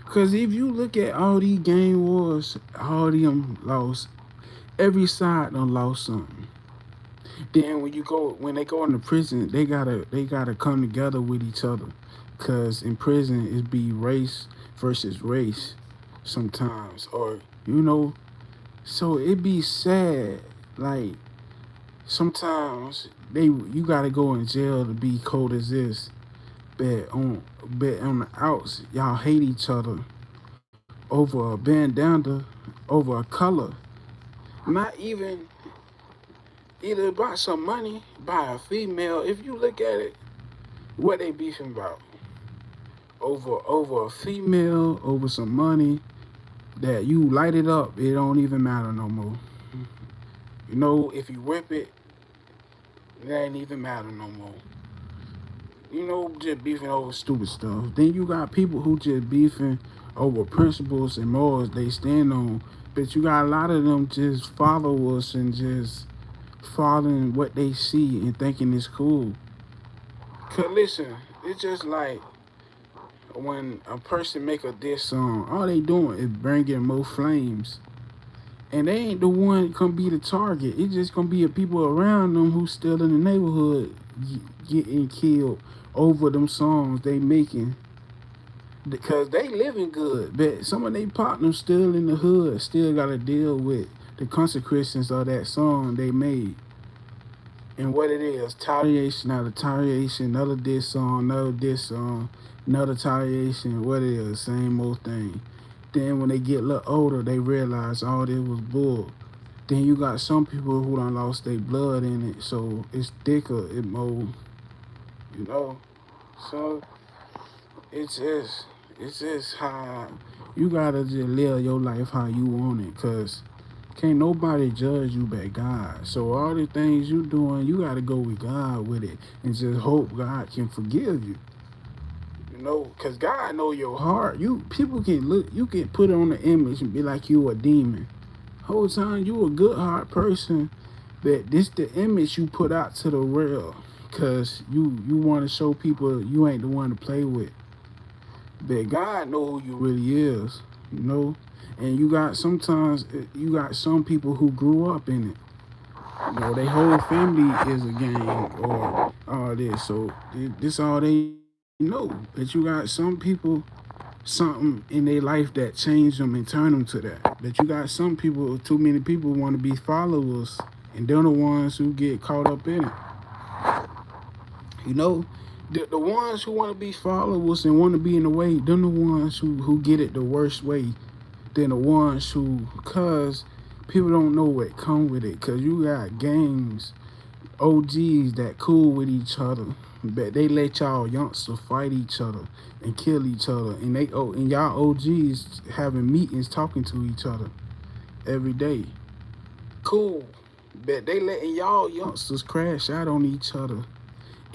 A: Cause if you look at all these gang wars, all them lost, every side done lost something. Then when they go into prison, they gotta come together with each other, cause in prison it be race versus race sometimes, or you know, so it be sad. Like sometimes you gotta go in jail to be coexist, but on the outs y'all hate each other over a bandana, over a color, not even either about some money, by a female. If you look at it, what they beefing about? Over a female, over some money that you light it up, it don't even matter no more. You know, if you whip it, it ain't even matter no more. You know, just beefing over stupid stuff. Then you got people who just beefing over principles and morals they stand on. But you got a lot of them just follow us and just following what they see and thinking it's cool. Cause listen, it's just like when a person make a diss song, all they doing is bringing more flames. And they ain't the one gonna be the target. It's just gonna be the people around them who still in the neighborhood getting killed over them songs they making. Because they living good, but some of their partners still in the hood, still gotta deal with the consequences of that song they made. And what it is, retaliation, not retaliation, another diss song, another diss song, another retaliation, what it is, same old thing. Then when they get a little older, they realize all this was bull. Then you got some people who done lost their blood in it, so it's thicker, it more, you know. So it's just how you gotta just live your life how you want it, cause Can't nobody judge you but God. So all the things you doing, you gotta go with God with it and just hope God can forgive you. Cause God know your heart. You people can look, you can put on the image and be like you a demon. Whole time you a good heart person, but this the image you put out to the world. Cause you want to show people you ain't the one to play with. But God know who you really is, you know. And you got some people who grew up in it. Their whole family is a gang or all this. So this all they know. But you got some people, something in their life that changed them and turned them to that. But you got some people, too many people want to be followers, and they're the ones who get caught up in it. You know, the ones who want to be followers and want to be in the way, they're the ones who get it the worst way than the ones who, cause people don't know what come with it. Cause you got gangs, OGs that cool with each other, but they let y'all youngsters fight each other and kill each other, and y'all OGs having meetings talking to each other every day. Cool, but they letting y'all youngsters crash out on each other.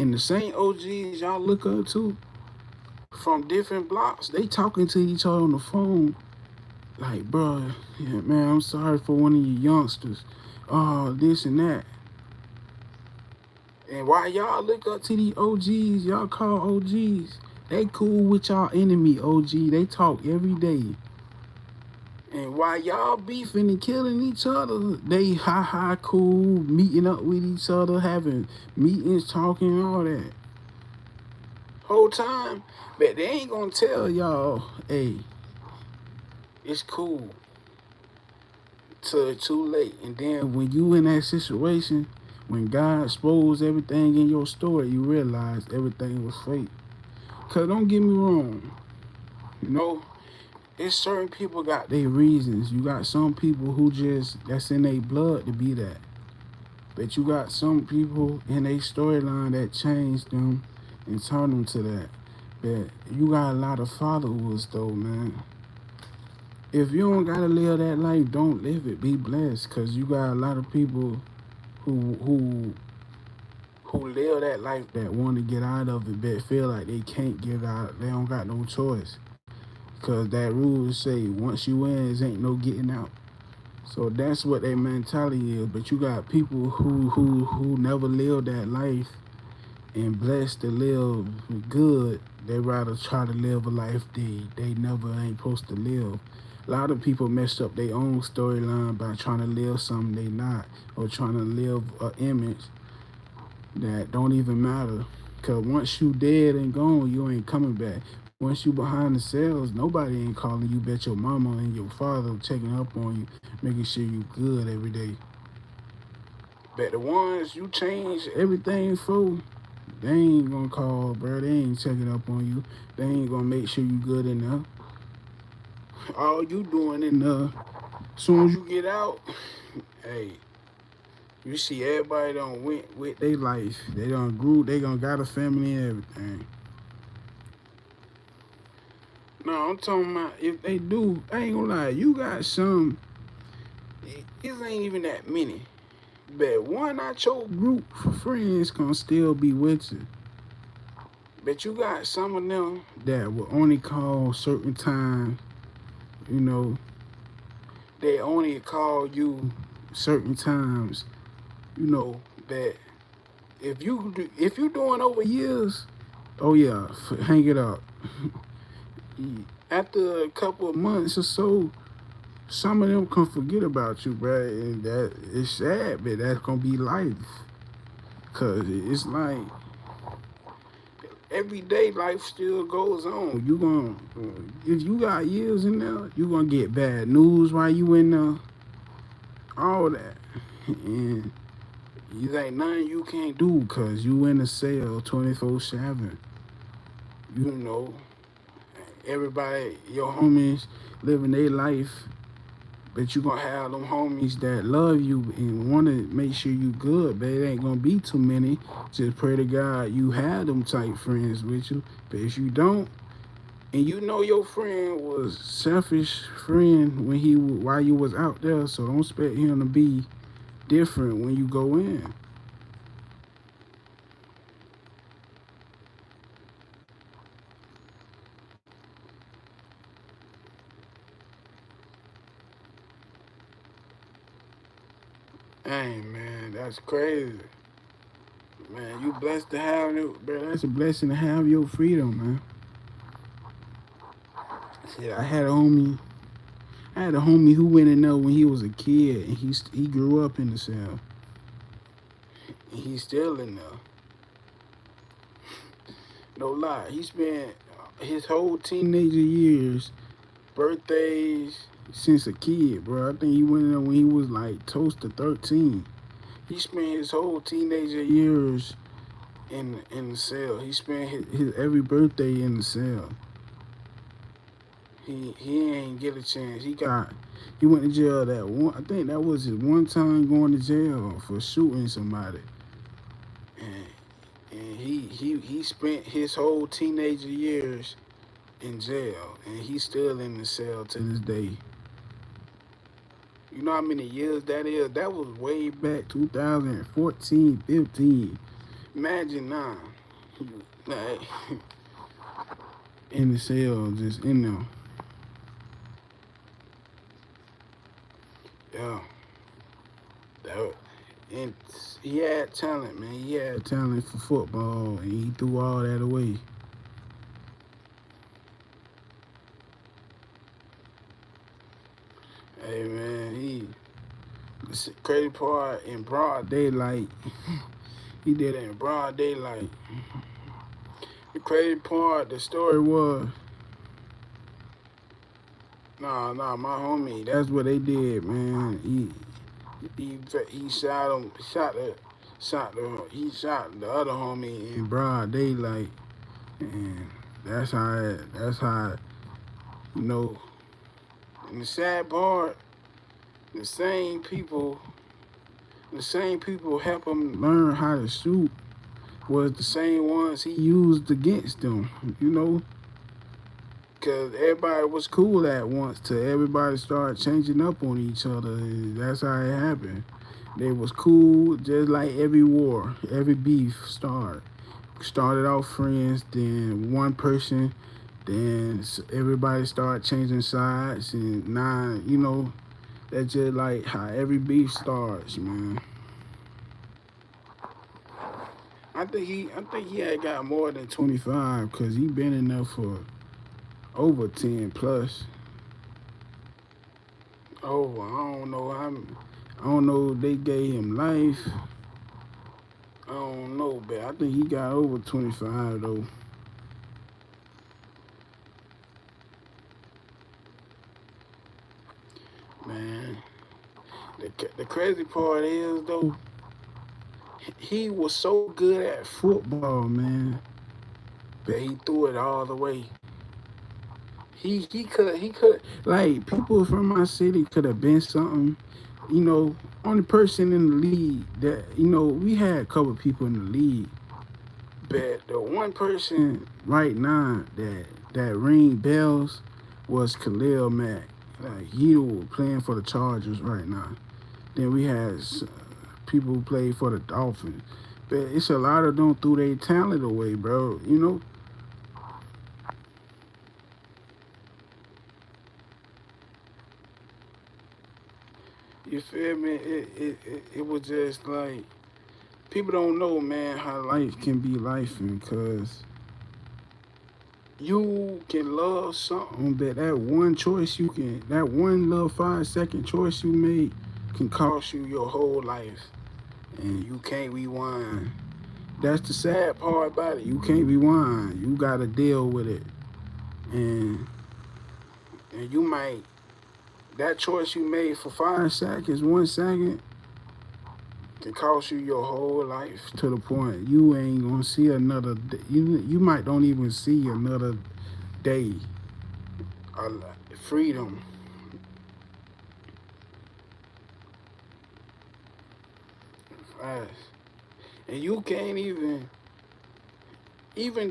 A: And the same OGs y'all look up to from different blocks, they talking to each other on the phone like, bro, yeah, man, I'm sorry for one of you youngsters. Oh, this and that. And why y'all look up to these OGs, y'all call OGs, they cool with y'all enemy OG. They talk every day. And while y'all beefing and killing each other, they cool, meeting up with each other, having meetings, talking, all that. Whole time. But they ain't gonna tell y'all, hey, it's cool till it's too late. And then when you in that situation, when God exposed everything in your story, you realize everything was fake. Cause don't get me wrong, you know, it's certain people got their reasons. You got some people who just that's in their blood to be that. But you got some people in their storyline that changed them and turned them to that. But you got a lot of followers though, man. If you don't gotta live that life, don't live it. Be blessed, cause you got a lot of people who who who live that life that want to get out of it, but feel like they can't get out. They don't got no choice, cause that rule say once you in, ain't no getting out. So that's what their mentality is. But you got people who never lived that life and blessed to live good. They rather try to live a life they never ain't supposed to live. A lot of people messed up their own storyline by trying to live something they not, or trying to live an image that don't even matter. Cause once you dead and gone, you ain't coming back. Once you behind the cells, nobody ain't calling you but your mama and your father checking up on you, making sure you good every day. But the ones you change everything for, they ain't gonna call, bro. They ain't checking up on you. They ain't gonna make sure you good enough. All you doing in soon as you get out, hey, you see everybody done went with their life. They done grew, they done got a family and everything. No, I'm talking about if they do, I ain't gonna lie, you got some, it ain't even that many. But one out your group for friends gonna still be with you. But you got some of them that will only call certain times, you know, they only call you certain times, you know, that if you doing over years, oh yeah, hang it up. After a couple of months or so, some of them can forget about you, bro. And that it's sad, but that's gonna be life. Cause it's like every day life still goes on. You gonna if you got years in there, you gonna get bad news while you in there, all that. And you ain't nothing you can't do cause you in a cell 24/7. You know, everybody, your homies living their life, but you gonna have them homies that love you and wanna make sure you good, but it ain't gonna be too many. Just pray to God you have them tight friends with you. But if you don't, And you know your friend was selfish friend when he while you was out there, so don't expect him to be different when you go in. Hey man, that's crazy. Man, you blessed to have it, bro. That's a blessing to have your freedom, man. Yeah, I had a homie who went in there when he was a kid, and he grew up in the cell, and he's still in there. No lie, he spent his whole teenager years, birthdays, since a kid, bro. I think he went in there when he was like close to 13. He spent his whole teenager years in the cell. He spent his every birthday in the cell. He ain't get a chance. He went to jail that one. I think that was his one time going to jail for shooting somebody, and he spent his whole teenager years in jail, and he's still in the cell to this day. You know how many years that is? That was way back 2014, 15. Imagine now, like, in the cell, just in there. Yeah, that, and he had talent, man. He had talent for football, and he threw all that away. Hey, man, the crazy part in broad daylight. He did it in broad daylight. The crazy part, the story was, nah, my homie. That's what they did, man. He shot him, he shot the other homie in broad daylight, and that's how, you know. And the sad part, the same people, the same people help him learn how to shoot was the same ones he used against them, you know. Cause everybody was cool at once till everybody started changing up on each other. That's how it happened. They was cool just like every war, every beef started off friends, then one person, then everybody started changing sides, and now you know that's just like how every beef starts, man. I think he had got more than 25 because he been in there for over 10 plus. Over, I don't know how. I don't know if they gave him life. I don't know, but I think he got over 25 though. Man, the crazy part is though, he was so good at football, man, but he threw it all the way. He could like people from my city could have been something, you know. Only person in the league that we had a couple people in the league, but the one person right now that ring bells was Khalil Mack. Like he was playing for the Chargers right now. Then we had people who played for the Dolphins, but it's a lot of them threw their talent away, bro. You know. You feel me? It was just like people don't know, man, how life can be life, because you can love something, but that one little 5 second choice you made can cost you your whole life, and you can't rewind. That's the sad part about it. You can't rewind. You gotta deal with it, and you might that choice you made for 5 seconds, 1 second, can cost you your whole life to the point you ain't gonna see another day. You might don't even see another day of freedom. Fast. And you can't even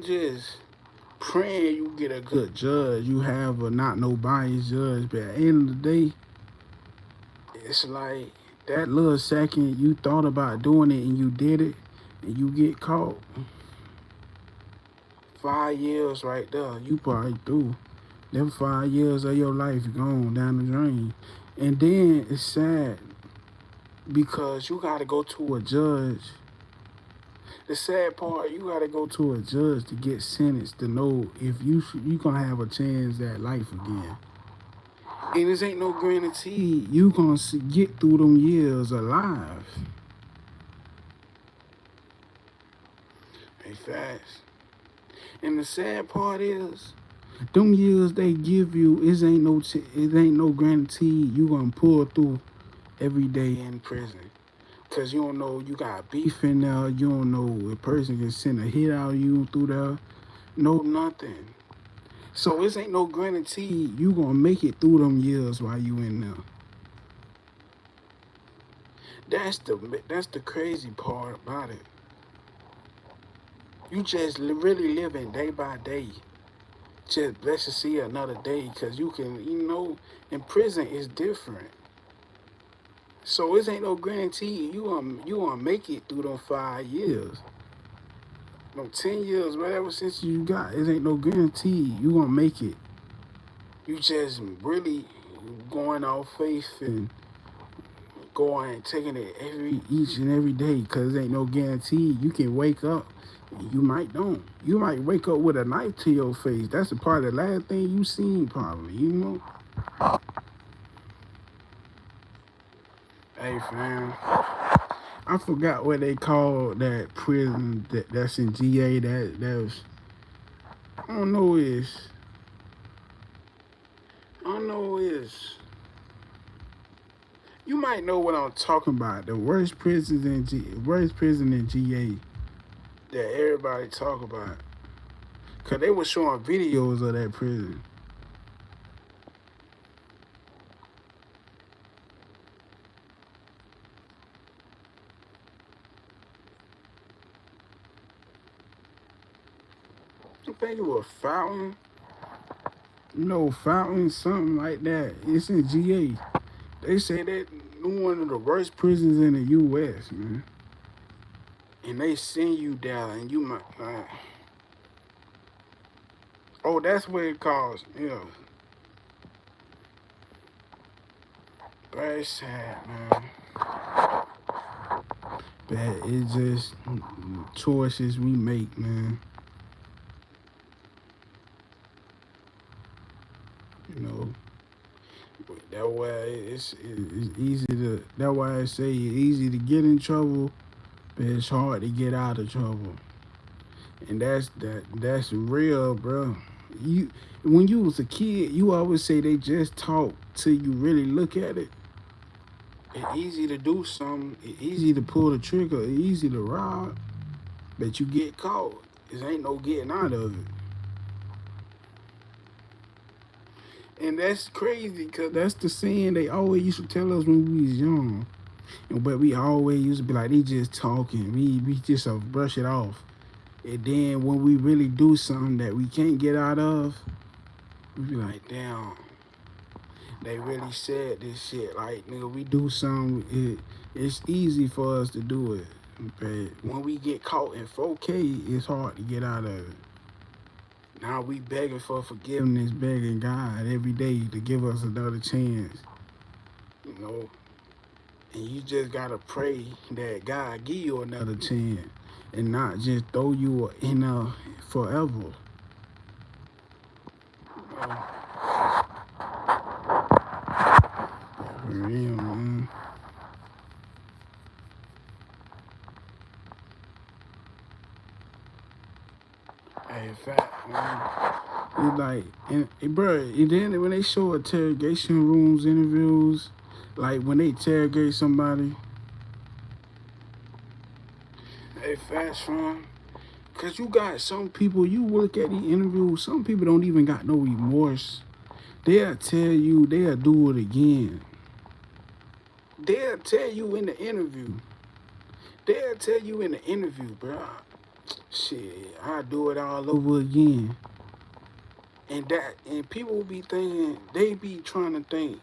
A: just praying you get a good judge. You have a not no biased judge. But at the end of the day, it's like that little second you thought about doing it and you did it and you get caught. 5 years right there, you probably through. Them 5 years of your life gone down the drain. And then it's sad because you gotta go to a judge. The sad part, you gotta go to a judge to get sentenced to know if you gonna have a chance at life again. And this ain't no guarantee you gonna get through them years alive. Hey, fast. And the sad part is, them years they give you, it ain't no guarantee you gonna pull through every day in prison. Cause you don't know you got beef in there. You don't know a person can send a hit out of you through there. No nothing. So this ain't no guarantee you gonna make it through them years while you in there. That's the crazy part about it. You just really living day by day. Just blessed to see another day, cause in prison is different. So this ain't no guarantee you gonna make it through them 5 years. No 10 years, whatever since you got. It ain't no guarantee you gonna make it. You just really going off faith and going taking it each and every day, cause ain't no guarantee you can wake up. You might don't. You might wake up with a knife to your face. That's the part of the last thing you seen probably. Hey fam, I forgot what they called that prison that's in GA. That was I don't know is I don't know is you might know what I'm talking about. The worst prison in GA that everybody talk about. Cause they were showing videos of that prison. I think it was Fountain. No, Fountain, something like that. It's in GA. They say that one of the worst prisons in the US, man. And they send you down and you might oh, that's what it calls, But it's sad, man. But it's just choices we make, man. You know, that way it's easy to. That's why I say it's easy to get in trouble, but it's hard to get out of trouble. And that's real, bro. You when you was a kid, you always say they just talk till you really look at it. It's easy to do something. It's easy to pull the trigger. It's easy to rob, but you get caught. There ain't no getting out of it. And that's crazy because that's the saying they always used to tell us when we was young. But we always used to be like, they just talking. We just brush it off. And then when we really do something that we can't get out of, we be like, damn, they really said this shit. Like, nigga, we do something, it's easy for us to do it. But when we get caught in 4K, it's hard to get out of it. Now we begging for forgiveness, begging God every day to give us another chance. And you just gotta pray that God give you another chance and not just throw you in forever. For real, man. Hey, fat man. It's like, bro, and then when they show interrogation rooms interviews, like when they interrogate somebody, hey, fast fam, cause you got some people, you look at the interview, some people don't even got no remorse. They'll tell you they'll do it again. They'll tell you in the interview. They'll tell you in the interview, bro. Shit, I'll do it all over again. And people will be thinking, they be trying to think,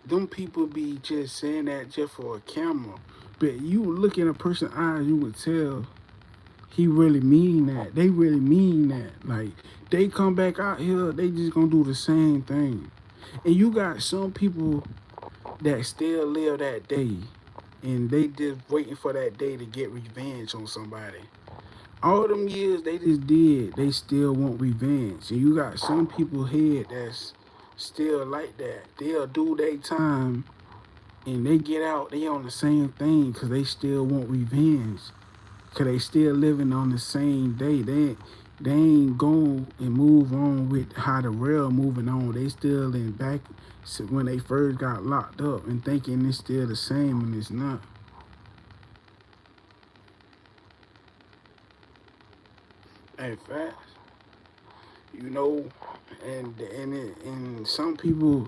A: them people be just saying that just for a camera. But you look in a person's eyes, you would tell he really mean that. They really mean that. Like, they come back out here, they just gonna do the same thing. And you got some people that still live that day, and they just waiting for that day to get revenge on somebody. All them years they just did, they still want revenge. And you got some people here that's still like that. They'll do their time and they get out, they on the same thing because they still want revenge. Because they still living on the same day. They ain't going and move on with how the rail moving on. They still in back when they first got locked up and thinking it's still the same and it's not. Hey, fast. You know, and some people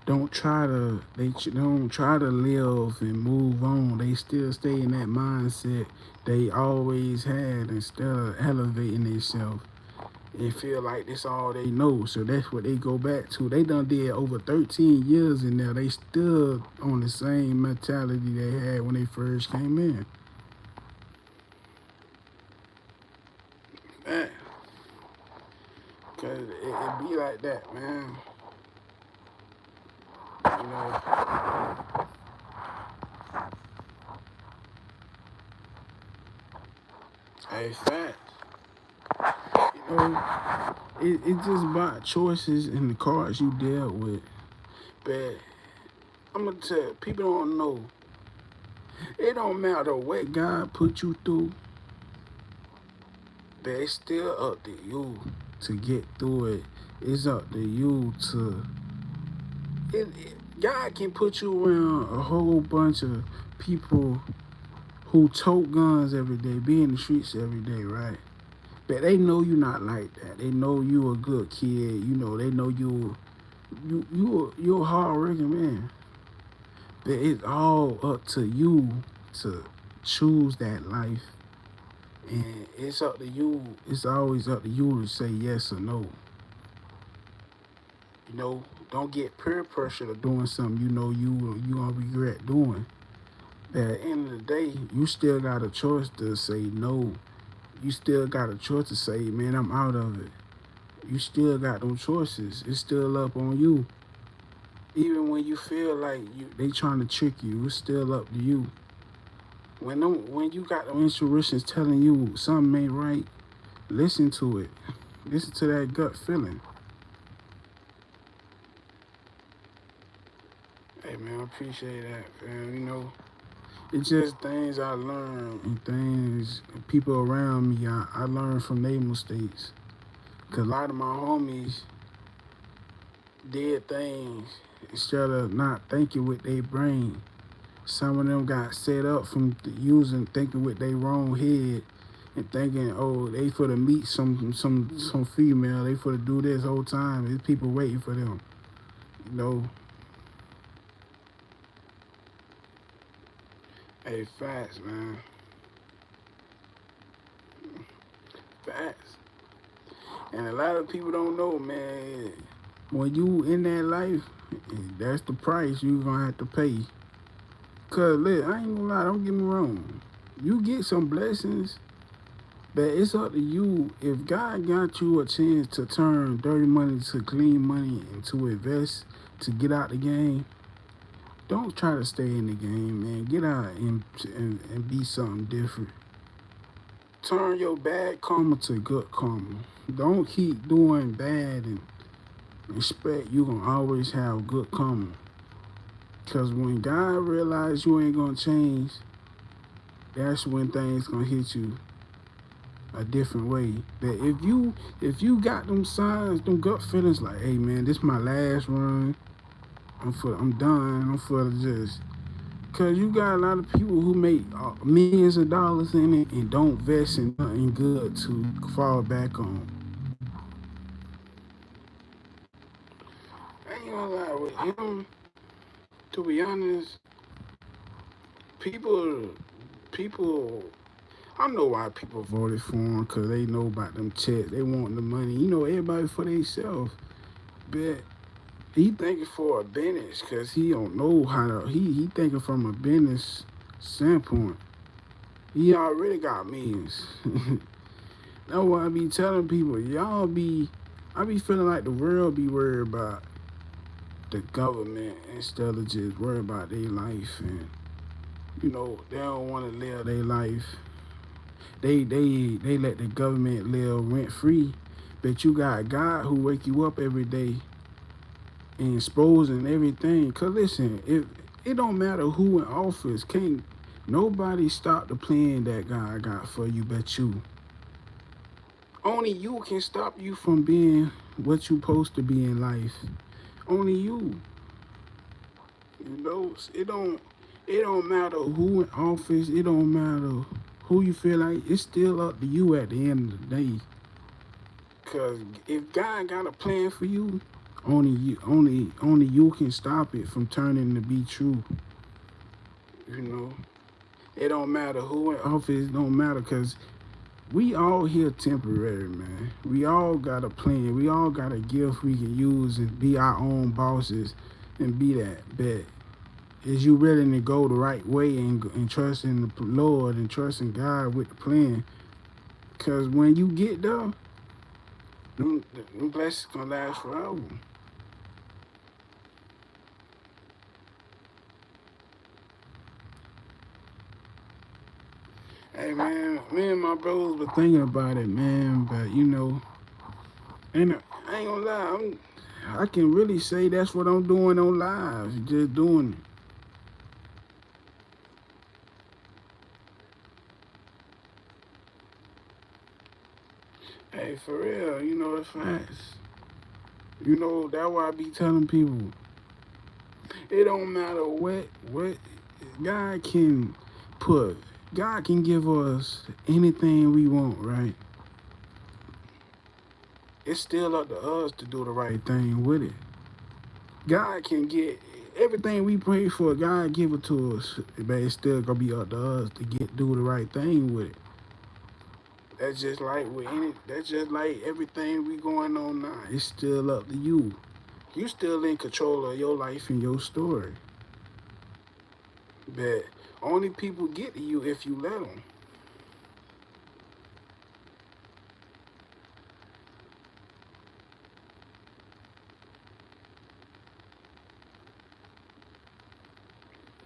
A: don't try to live and move on. They still stay in that mindset they always had instead of elevating themselves and feel like that's all they know. So that's what they go back to. They done did over 13 years in there. They still on the same mentality they had when they first came in. Man, cause it be like that, man. You know, hey, fact. You know, it's just about choices and the cards you deal with. But I'm gonna tell people don't know. It don't matter what God put you through, but it's still up to you to get through it. It's up to you to. God can put you around a whole bunch of people who tote guns every day, be in the streets every day, right? But they know you not like that. They know you a good kid. You know, they know you're a hard working man. But it's all up to you to choose that life. And it's up to you. It's always up to you to say yes or no. You know, don't get peer pressure to doing something you know you gonna regret doing. But at the end of the day, you still got a choice to say no. You still got a choice to say, man, I'm out of it. You still got them choices. It's still up on you. Even when you feel like they trying to trick you, it's still up to you. When you got them intuitions telling you something ain't right, listen to it. Listen to that gut feeling. Hey man, I appreciate that, man. You know, it's just things I learned and things people around me I learned from their mistakes. Cause a lot of my homies did things instead of not thinking with their brain. Some of them got set up from using thinking with their wrong head and thinking, oh, they for to meet some female, they for to do this whole time. There's people waiting for them. You know, hey, facts, man, facts. And a lot of people don't know, man. When you in that life, that's the price you gonna have to pay. Cause look, I ain't gonna lie, don't get me wrong. You get some blessings, but it's up to you. If God got you a chance to turn dirty money to clean money and to invest to get out the game, don't try to stay in the game, man. Get out and be something different. Turn your bad karma to good karma. Don't keep doing bad and expect you gonna always have good karma. Cause when God realize you ain't gonna change, that's when things gonna hit you a different way. That if you got them signs, them gut feelings like, hey man, this my last run. I'm done. I'm for just cause you got a lot of people who make millions of dollars in it and don't invest in nothing good to fall back on. I ain't gonna lie with him. To be honest, people, people. I know why people voted for him, cause they know about them checks. They want the money. You know, everybody for themselves. But he thinking for a business, cause he don't know how to. He thinking from a business standpoint. He already got millions. That's why I be telling people, y'all be. I be feeling like the world be worried about the government instead of just worried about their life, and they don't want to live their life. They let the government live rent free, but you got God who wake you up every day and exposing everything. Cause listen, if it don't matter who in office, can't nobody stop the plan that God got for you but you. Only you can stop you from being what you supposed to be in life. Only you. It don't matter who in office, it don't matter who you feel like, it's still up to you at the end of the day. Cause if God got a plan for you, only you can stop it from turning to be true. You know, it don't matter who in office. It don't matter because we all here temporary, man. We all got a plan. We all got a gift we can use and be our own bosses and be that. But is you willing to go the right way and trust in the Lord and trust in God with the plan? Because when you get there, them blessings gonna last forever. Hey man, me and my brothers were thinking about it, man. But and I ain't gonna lie, I can really say that's what I'm doing on live, just doing it. Hey, for real, it's facts. That's why I be telling people, it don't matter what God can put. God can give us anything we want, right? It's still up to us to do the right thing with it. God can get everything we pray for. God give it to us, but it's still gonna be up to us to do the right thing with it. That's just like with any. That's just like everything we going on now. It's still up to you. You still in control of your life and your story. But only people get to you if you let them.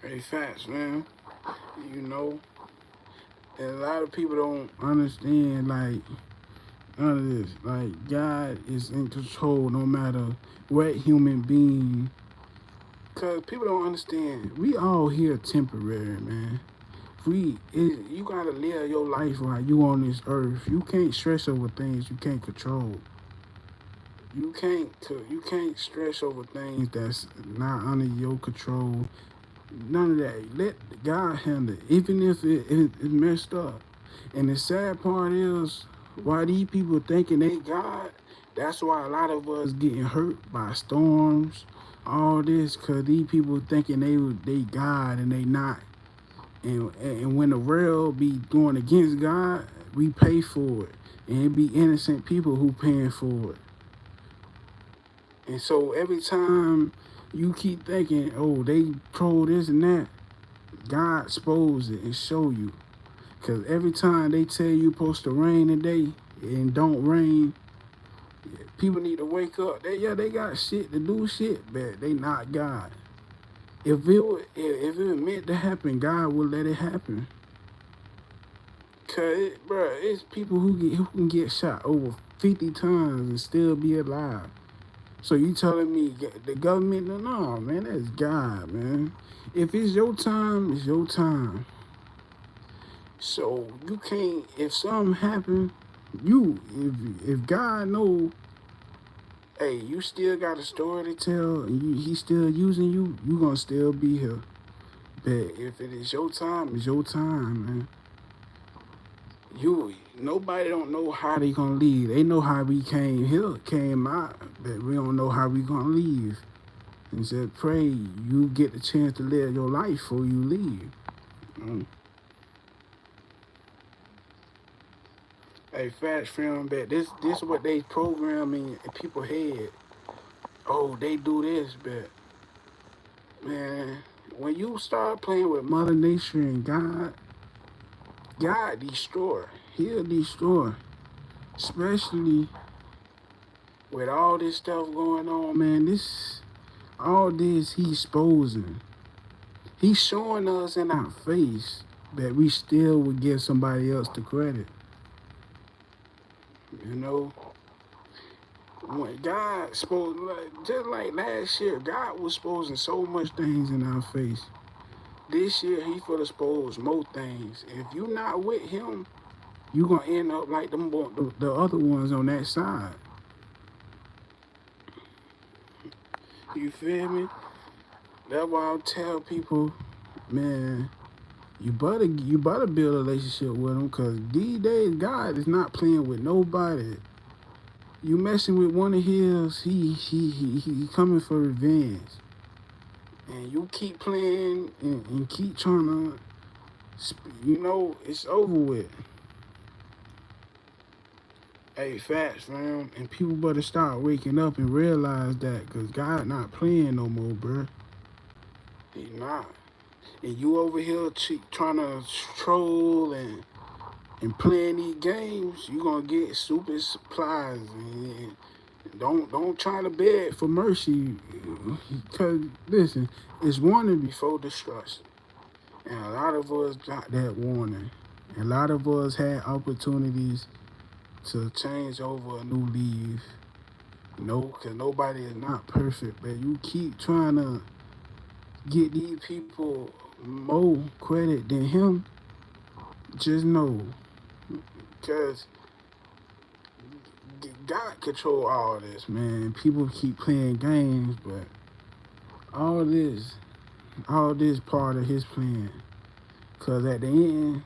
A: Hey, facts, man. You know, and a lot of people don't understand like none of this. Like God is in control no matter what human being. Cause people don't understand. We all here temporary, man. You gotta live your life while you on this earth. You can't stress over things you can't control. You can't stress over things that's not under your control. None of that. Let God handle it, even if it's messed up. And the sad part is, why these people thinking they God, that's why a lot of us getting hurt by storms, all this, cause these people thinking they God and they not. And when the world be going against God, we pay for it. And it be innocent people who paying for it. And so every time you keep thinking, oh, they pro this and that, God expose it and show you. Because every time they tell you supposed to rain today and don't rain, people need to wake up. They got shit to do shit, but they not God. If it meant to happen, God will let it happen. Cause bro, it's people who can get shot over 50 times and still be alive. So you telling me the government? No, man, that's God, man. If it's your time, it's your time. So you can't. If something happen, if God know, hey, you still got a story to tell, and He's still using you, you gonna still be here. But if it is your time, it's your time, man. Nobody don't know how they gonna leave. They know how we came here, came out, but we don't know how we gonna leave. And said, pray you get the chance to live your life before you leave. Mm. Hey, Fast Film, that this is what they programming in people head. Oh, they do this, but man, when you start playing with Mother Nature and God destroy. He'll destroy. Especially with all this stuff going on, man. All this he's exposing. He's showing us in our face that we still would give somebody else the credit. You know, when God supposed just like last year, God was exposing so much things in our face. This year he for expose more things. If you not with him, you gonna end up like the other ones on that side. You feel me? That's why I tell people, man, you better build a relationship with him, cause these days God is not playing with nobody. You messing with one of his, he coming for revenge, and you keep playing and keep trying to, it's over with. Hey, facts, fam, and people better start waking up and realize that, cause God not playing no more, bruh. He not. And you over here trying to troll and playing these games, you gonna get stupid supplies. And don't try to beg for mercy, cause listen, it's warning before destruction, and a lot of us got that warning. A lot of us had opportunities to change over a new leaf. Cause nobody is not perfect, but you keep trying to get these people more credit than him. Just know, cause God control all this, man. People keep playing games, but all this, all this part of his plan. Cause at the end,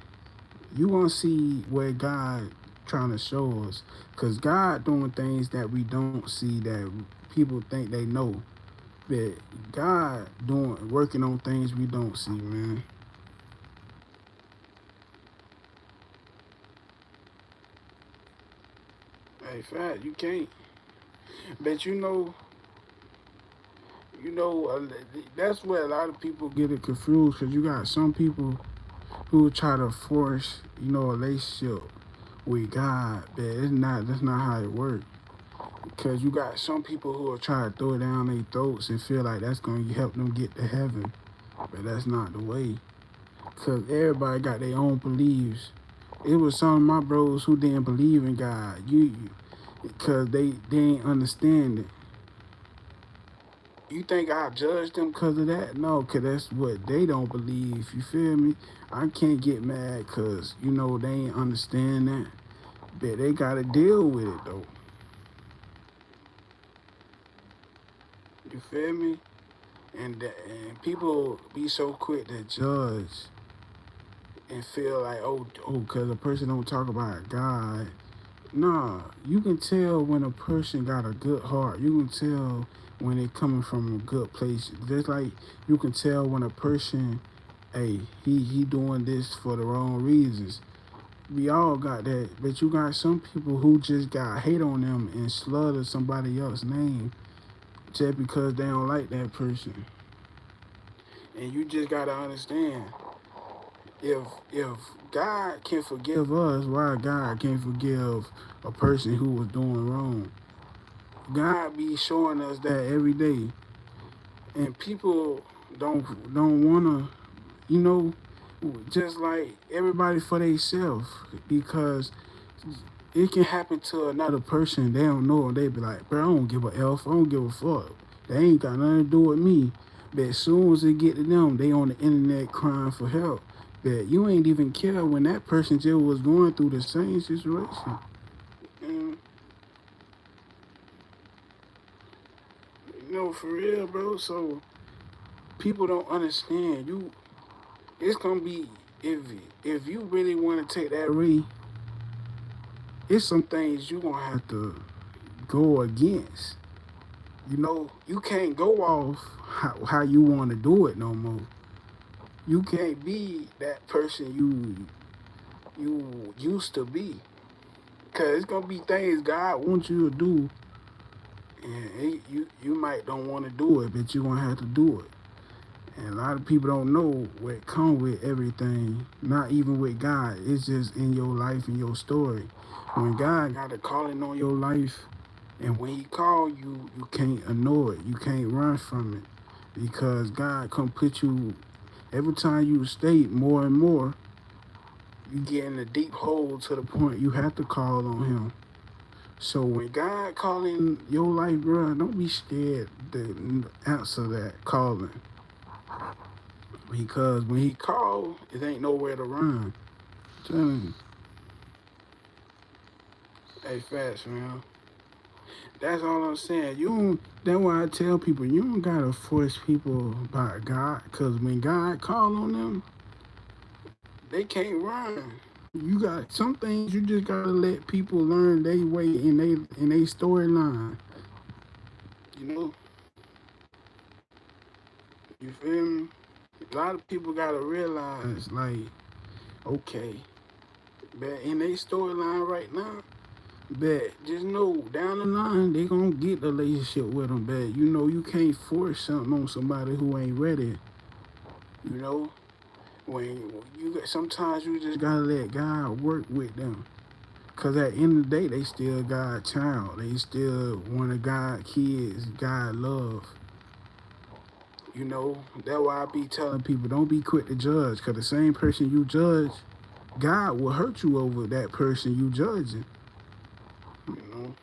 A: you gonna see where God trying to show us. Cause God doing things that we don't see that people think they know. But God working on things we don't see, man. Hey, fat, you can't. But that's where a lot of people get it confused. Cause you got some people who try to force, a relationship with God, but that's not how it works. Because you got some people who will try to throw it down their throats and feel like that's going to help them get to heaven. But that's not the way. Because everybody got their own beliefs. It was some of my bros who didn't believe in God. Because they ain't understand it. You think I judge them because of that? No, because that's what they don't believe. You feel me? I can't get mad because, they ain't understand that. But they got to deal with it, though. You feel me? And people be so quick to judge and feel like, because a person don't talk about God. Nah, you can tell when a person got a good heart. You can tell when they coming from a good place. Just like you can tell when a person, hey, he doing this for the wrong reasons. We all got that, but you got some people who just got hate on them and slaughter somebody else's name just because they don't like that person. And you just gotta understand, if if God can forgive us, why God can't forgive a person who was doing wrong? God be showing us that every day, and people don't wanna, you know, just like everybody for themselves, because it can happen to another person. They don't know. They be like, bro, I don't give a F. I don't give a fuck. They ain't got nothing to do with me. But as soon as it get to them, they on the internet crying for help. But you ain't even care when that person just was going through the same situation. And for real, bro. So people don't understand. It's gonna be, if you really want to take that risk, it's some things you gonna have to go against. You can't go off how you want to do it no more. You can't be that person you used to be. Cause it's gonna be things God wants you to do, and you might don't want to do it, but you gonna have to do it. And a lot of people don't know what come with everything, not even with God. It's just in your life and your story. When God got a calling on your life, and when He call you, you can't ignore it. You can't run from it, because God come put you. Every time you state more and more, you get in a deep hole to the point you have to call on Him. So when God calling your life, bro, don't be scared to answer that calling. Because when He called, it ain't nowhere to run. Telling you. Hey, fast, man. That's all I'm saying. You don't. That's why I tell people you don't gotta force people by God. Cause when God call on them, they can't run. You got some things you just gotta let people learn they way in they storyline. You know, you feel me? A lot of people gotta realize, like, okay, but in their storyline right now, but just know down the line they gonna get the relationship with them. But you know you can't force something on somebody who ain't ready. You know when you got sometimes you just gotta let God work with them. Cause at the end of the day they still God's child. They still one of God's kids. God love. You know that's why I be telling people don't be quick to judge. Cause the same person you judge, God will hurt you over that person you judging. You know.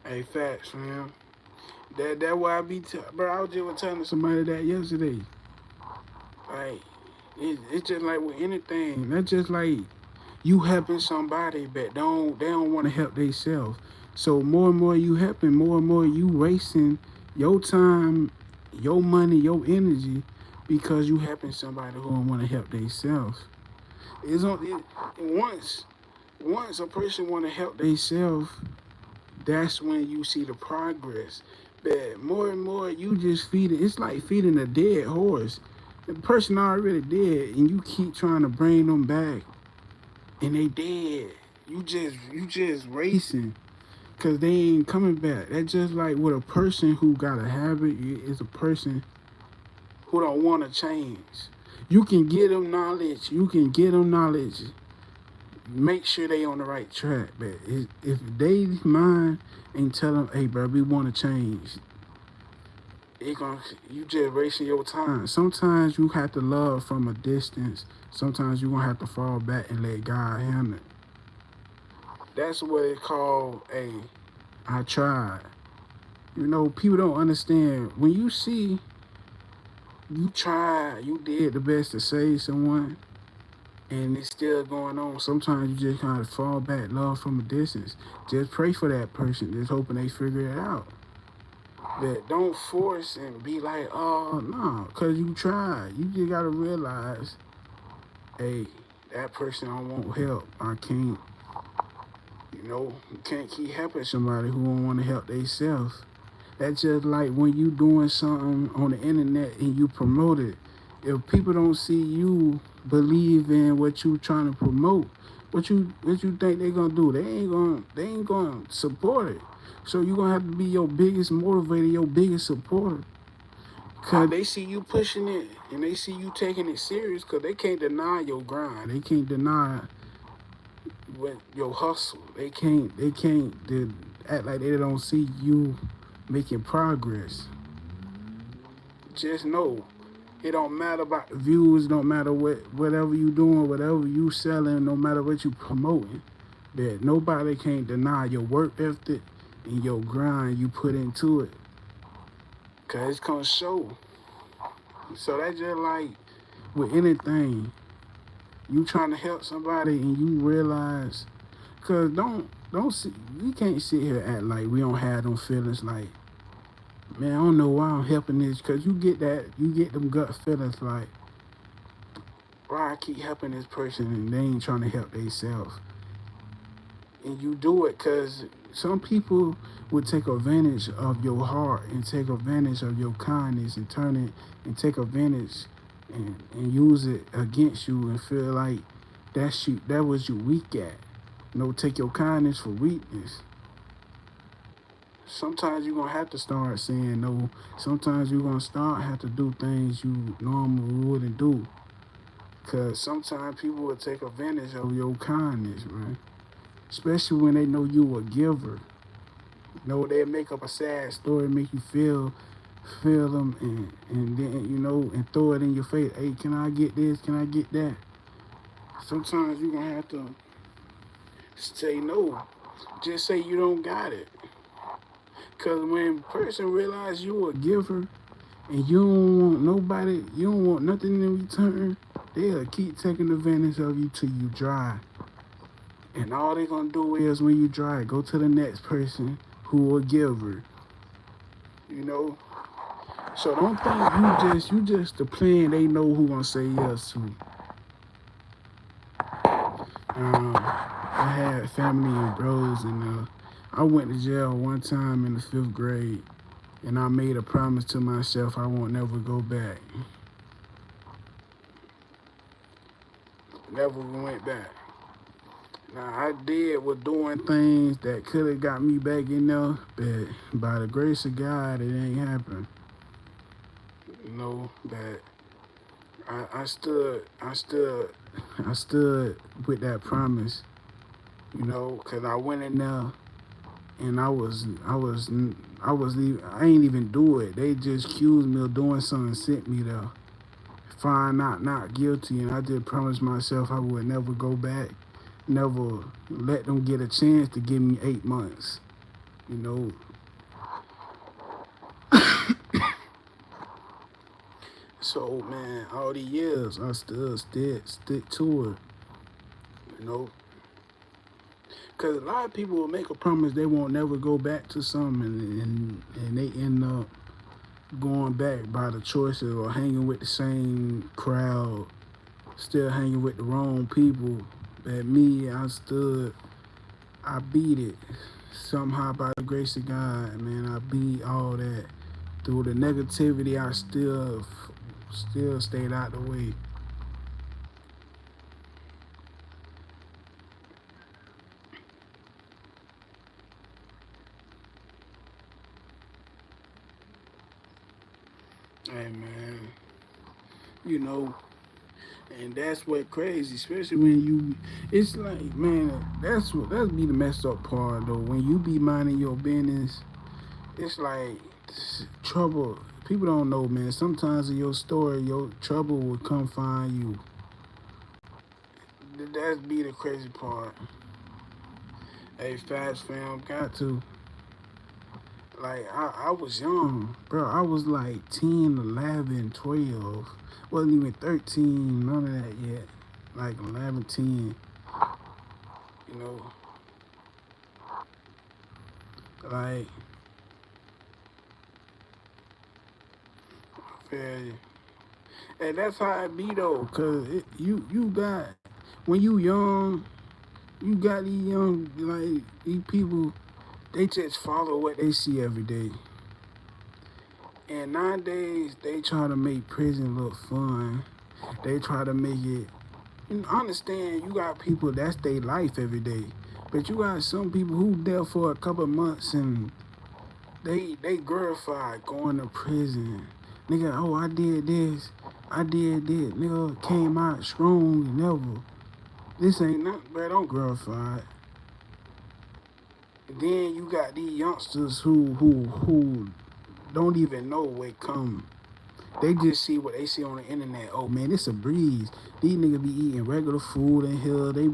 A: Hey, facts, man. That why I be bro. I was just telling somebody that yesterday. Like it's just like with anything. That's just like you helping somebody, but they don't want to help themselves. So more and more you helping, more and more you wasting your time, your money, your energy, because you helping somebody who don't want to help themselves. It's on it, once a person want to help themselves, that's when you see the progress. But more and more, you just feed it. It's like feeding a dead horse. The person already dead, and you keep trying to bring them back, and they dead. You just racing, cause they ain't coming back. That's just like with a person who got a habit. Is a person who don't want to change. You can get them knowledge. You can get them knowledge. Make sure they on the right track. But if they mind and tell them, hey, bro, we want to change, it gonna you just wasting your time. Sometimes you have to love from a distance. Sometimes you gonna have to fall back and let God handle it. That's what it's called. Hey, I tried. You know, people don't understand when you see you tried, you did the best to save someone, and it's still going on. Sometimes you just kind of fall back, love from a distance. Just pray for that person, just hoping they figure it out. But don't force and be like, oh no, cause you tried. You just gotta realize, hey, that person I want help. I can't, you can't keep helping somebody who don't want to help themselves. That's just like when you doing something on the internet and you promote it. If people don't see you believe in what you trying to promote, what you think they gonna do? They ain't gonna support it. So you gonna have to be your biggest motivator, your biggest supporter. Cause they see you pushing it and they see you taking it serious. Cause they can't deny your grind. They can't deny what your hustle. They can't act like they don't see you making progress. Just know it don't matter about the views, don't matter whatever you doing, whatever you selling, no matter what you promoting. That nobody can't deny your work ethic and your grind you put into it. Cause it's gonna show. So that's just like with anything. You trying to help somebody and you realize, cause don't see, we can't sit here and act like we don't have them feelings like, man, I don't know why I'm helping this, cause you get them gut feelings like, why I keep helping this person and they ain't trying to help themselves. And you do it cause some people, would take advantage of your heart and take advantage of your kindness and turn it and take advantage and use it against you and feel like that was you weak at. Take your kindness for weakness. Sometimes you're gonna have to start saying no. Sometimes you're gonna start have to do things you normally wouldn't do. Cause sometimes people will take advantage of your kindness, man. Especially when they know you a giver. They'll make up a sad story, make you feel them, and then and throw it in your face. Hey, can I get this? Can I get that? Sometimes you're gonna have to say no. Just say you don't got it. Cause when a person realize you a giver and you don't want nobody, you don't want nothing in return, they'll keep taking advantage of you till you dry. And all they gonna do is when you dry, go to the next person who a giver. You know? So don't think you just the plan they know who gonna say yes to. I had family and bros, and I went to jail one time in the 5th grade, and I made a promise to myself I won't never go back. Never went back. Now I did was doing things that could have got me back in there, but by the grace of God, it ain't happened. That I stood with that promise. Cause I went in there and I ain't even do it. They just accused me of doing something, sent me there. Find out not guilty, and I just promised myself I would never go back, never let them get a chance to give me 8 months. You know, so man, all these years I still stick to it. Cause a lot of people will make a promise they won't never go back to something, and they end up going back by the choices or hanging with the same crowd, still hanging with the wrong people. But me, I beat it somehow by the grace of God, man. I beat all that through the negativity. I still stayed out the way. Hey man, you know, and that's what crazy, especially when it's like, man, that's be the messed up part though. When you be minding your business, it's like trouble. People don't know, man. Sometimes in your story, your trouble will come find you. That's be the crazy part. Hey, fast fam, got to. Like, I was young, bro. I was like 10, 11, 12. Wasn't even 13, none of that yet. Like 11, 10, you know. Like, yeah. And that's how it be though, cause you got when you young, you got these young like these people. They just follow what they see every day. And nowadays they try to make prison look fun. They try to make it. Understand you got people that's their life every day, but you got some people who there for a couple of months and they glorify going to prison. Nigga, oh I did this, I did this. Nigga came out strong and never. This ain't nothing, bro. Don't glorify it. And then you got these youngsters who don't even know where it come. They just see what they see on the internet. Oh man, it's a breeze. These niggas be eating regular food in here. They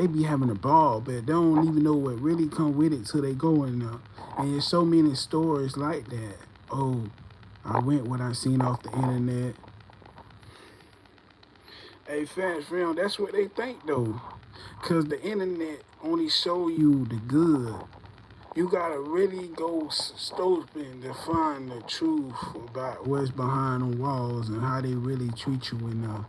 A: be having a ball, but they don't even know what really come with it till they go in there. And there's so many stories like that. Oh, I went what I seen off the internet. Hey, fast friend, that's what they think though. Cause the internet only show you the good. You gotta really go stoping to find the truth about what's behind the walls and how they really treat you in there.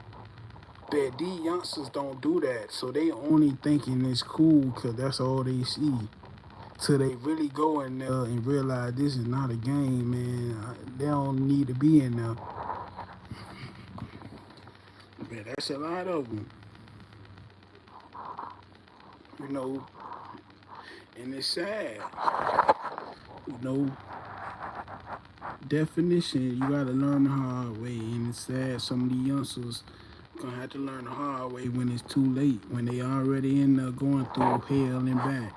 A: But these youngsters don't do that, so they only thinking it's cool because that's all they see. till they really go in there and realize this is not a game, man. They don't need to be in there. But that's a lot of them, you know, and it's sad, you know. Definition, you gotta learn the hard way, and it's sad some of the youngsters gonna have to learn the hard way when it's too late, when they already in there going through hell and back,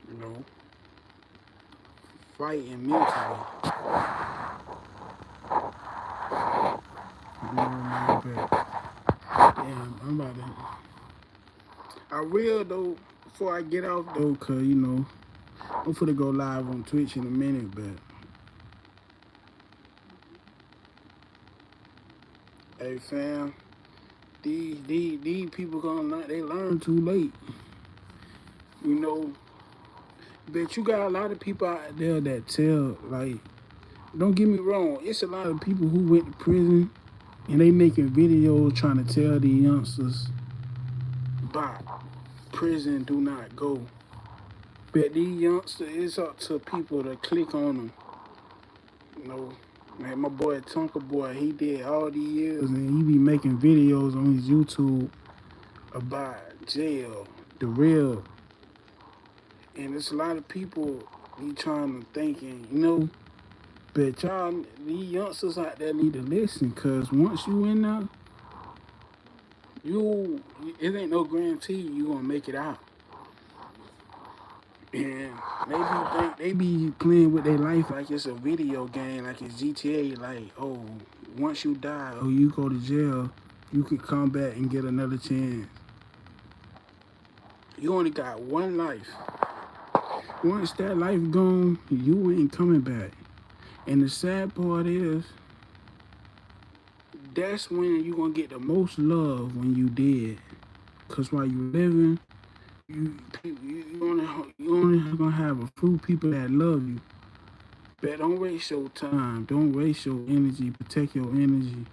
A: you know, fighting mentally. You know, man, but damn, I'm about to. I will though, before I get off though, cause you know, I'm finna go live on Twitch in a minute, but hey fam, these people gonna learn, they learn too late. You know, but you got a lot of people out there that tell, like, don't get me wrong, it's a lot of people who went to prison and they making videos trying to tell the youngsters about prison do not go. But these youngsters, it's up to people to click on them. You know, man, my boy Tonka Boy, he did all these years and he be making videos on his YouTube about jail, the real. And there's a lot of people be trying to thinking, you know, but y'all, these youngsters out there need to listen, cause once you in there, it ain't no guarantee you gonna make it out. And they be playing with their life like it's a video game, like it's GTA. Like, oh, once you die or you go to jail, you can come back and get another chance. You only got one life. Once that life gone, you ain't coming back. And the sad part is, that's when you gonna get the most love when you dead. Cause while you living, you only gonna have a few people that love you. But don't waste your time. Don't waste your energy. Protect your energy.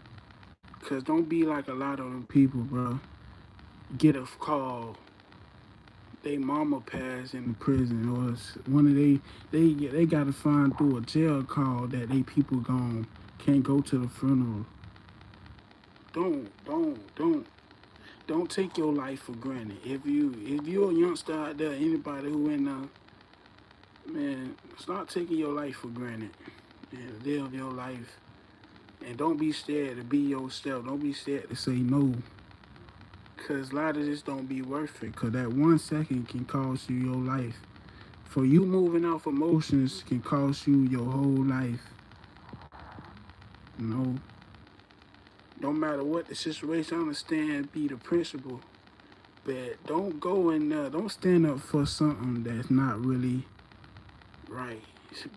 A: Cause don't be like a lot of them people, bro. Get a call. They mama passed in the prison, or one of they gotta find through a jail call that they people gone can't go to the funeral. Don't take your life for granted. If you're a youngster out there, anybody who in man, start taking your life for granted and live your life. And don't be scared to be yourself. Don't be scared to say no. Cause a lot of this don't be worth it. Cause that 1 second can cost you your life. For you moving off emotions can cost you your whole life. You know, don't matter what the situation, I understand be the principle. But don't go in there, don't stand up for something that's not really right.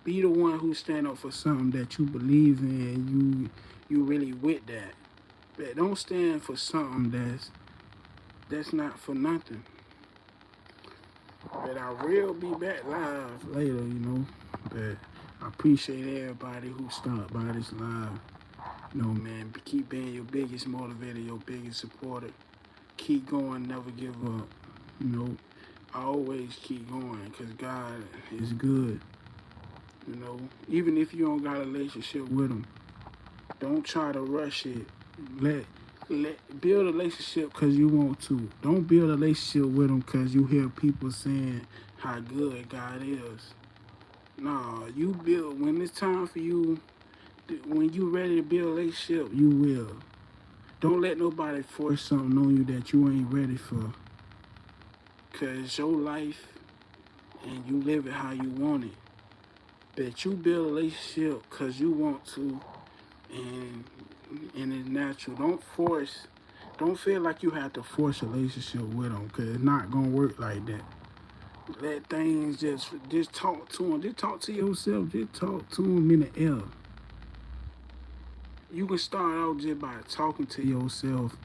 A: Be the one who stand up for something that you believe in, you really with that. But don't stand for something that's not for nothing. But I will be back live later, you know. But I appreciate everybody who stopped by this live. You know, man, keep being your biggest motivator, your biggest supporter. Keep going, never give up. You know, I always keep going because God is good. You know, even if you don't got a relationship with Him, don't try to rush it. Let build a relationship because you want to. Don't build a relationship with Him because you hear people saying how good God is. Nah, you build when it's time for you. When you ready to build a relationship, you will. Don't let nobody force something on you that you ain't ready for. Cause your life and you live it how you want it. But you build a relationship cause you want to, and it's natural. Don't feel like you have to force a relationship with them, cause it's not gonna work like that. Let things just talk to them. Just talk to yourself. Just talk to them in the air. You can start out just by talking to yourself,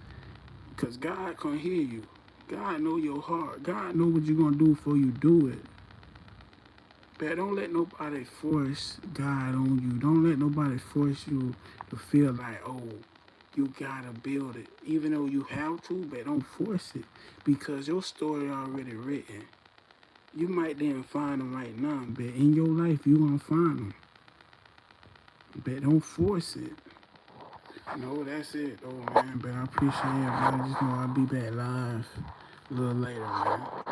A: cause God can hear you. God know your heart. God know what you're gonna do before you do it. But don't let nobody force God on you. Don't let nobody force you to feel like, oh, You gotta build it. Even though you have to, but don't force it. Because your story already written. You might didn't find them right now, but in your life you gonna find them. But don't force it. No, that's it though, man. But I appreciate everybody. Just know I'll be back live a little later, man.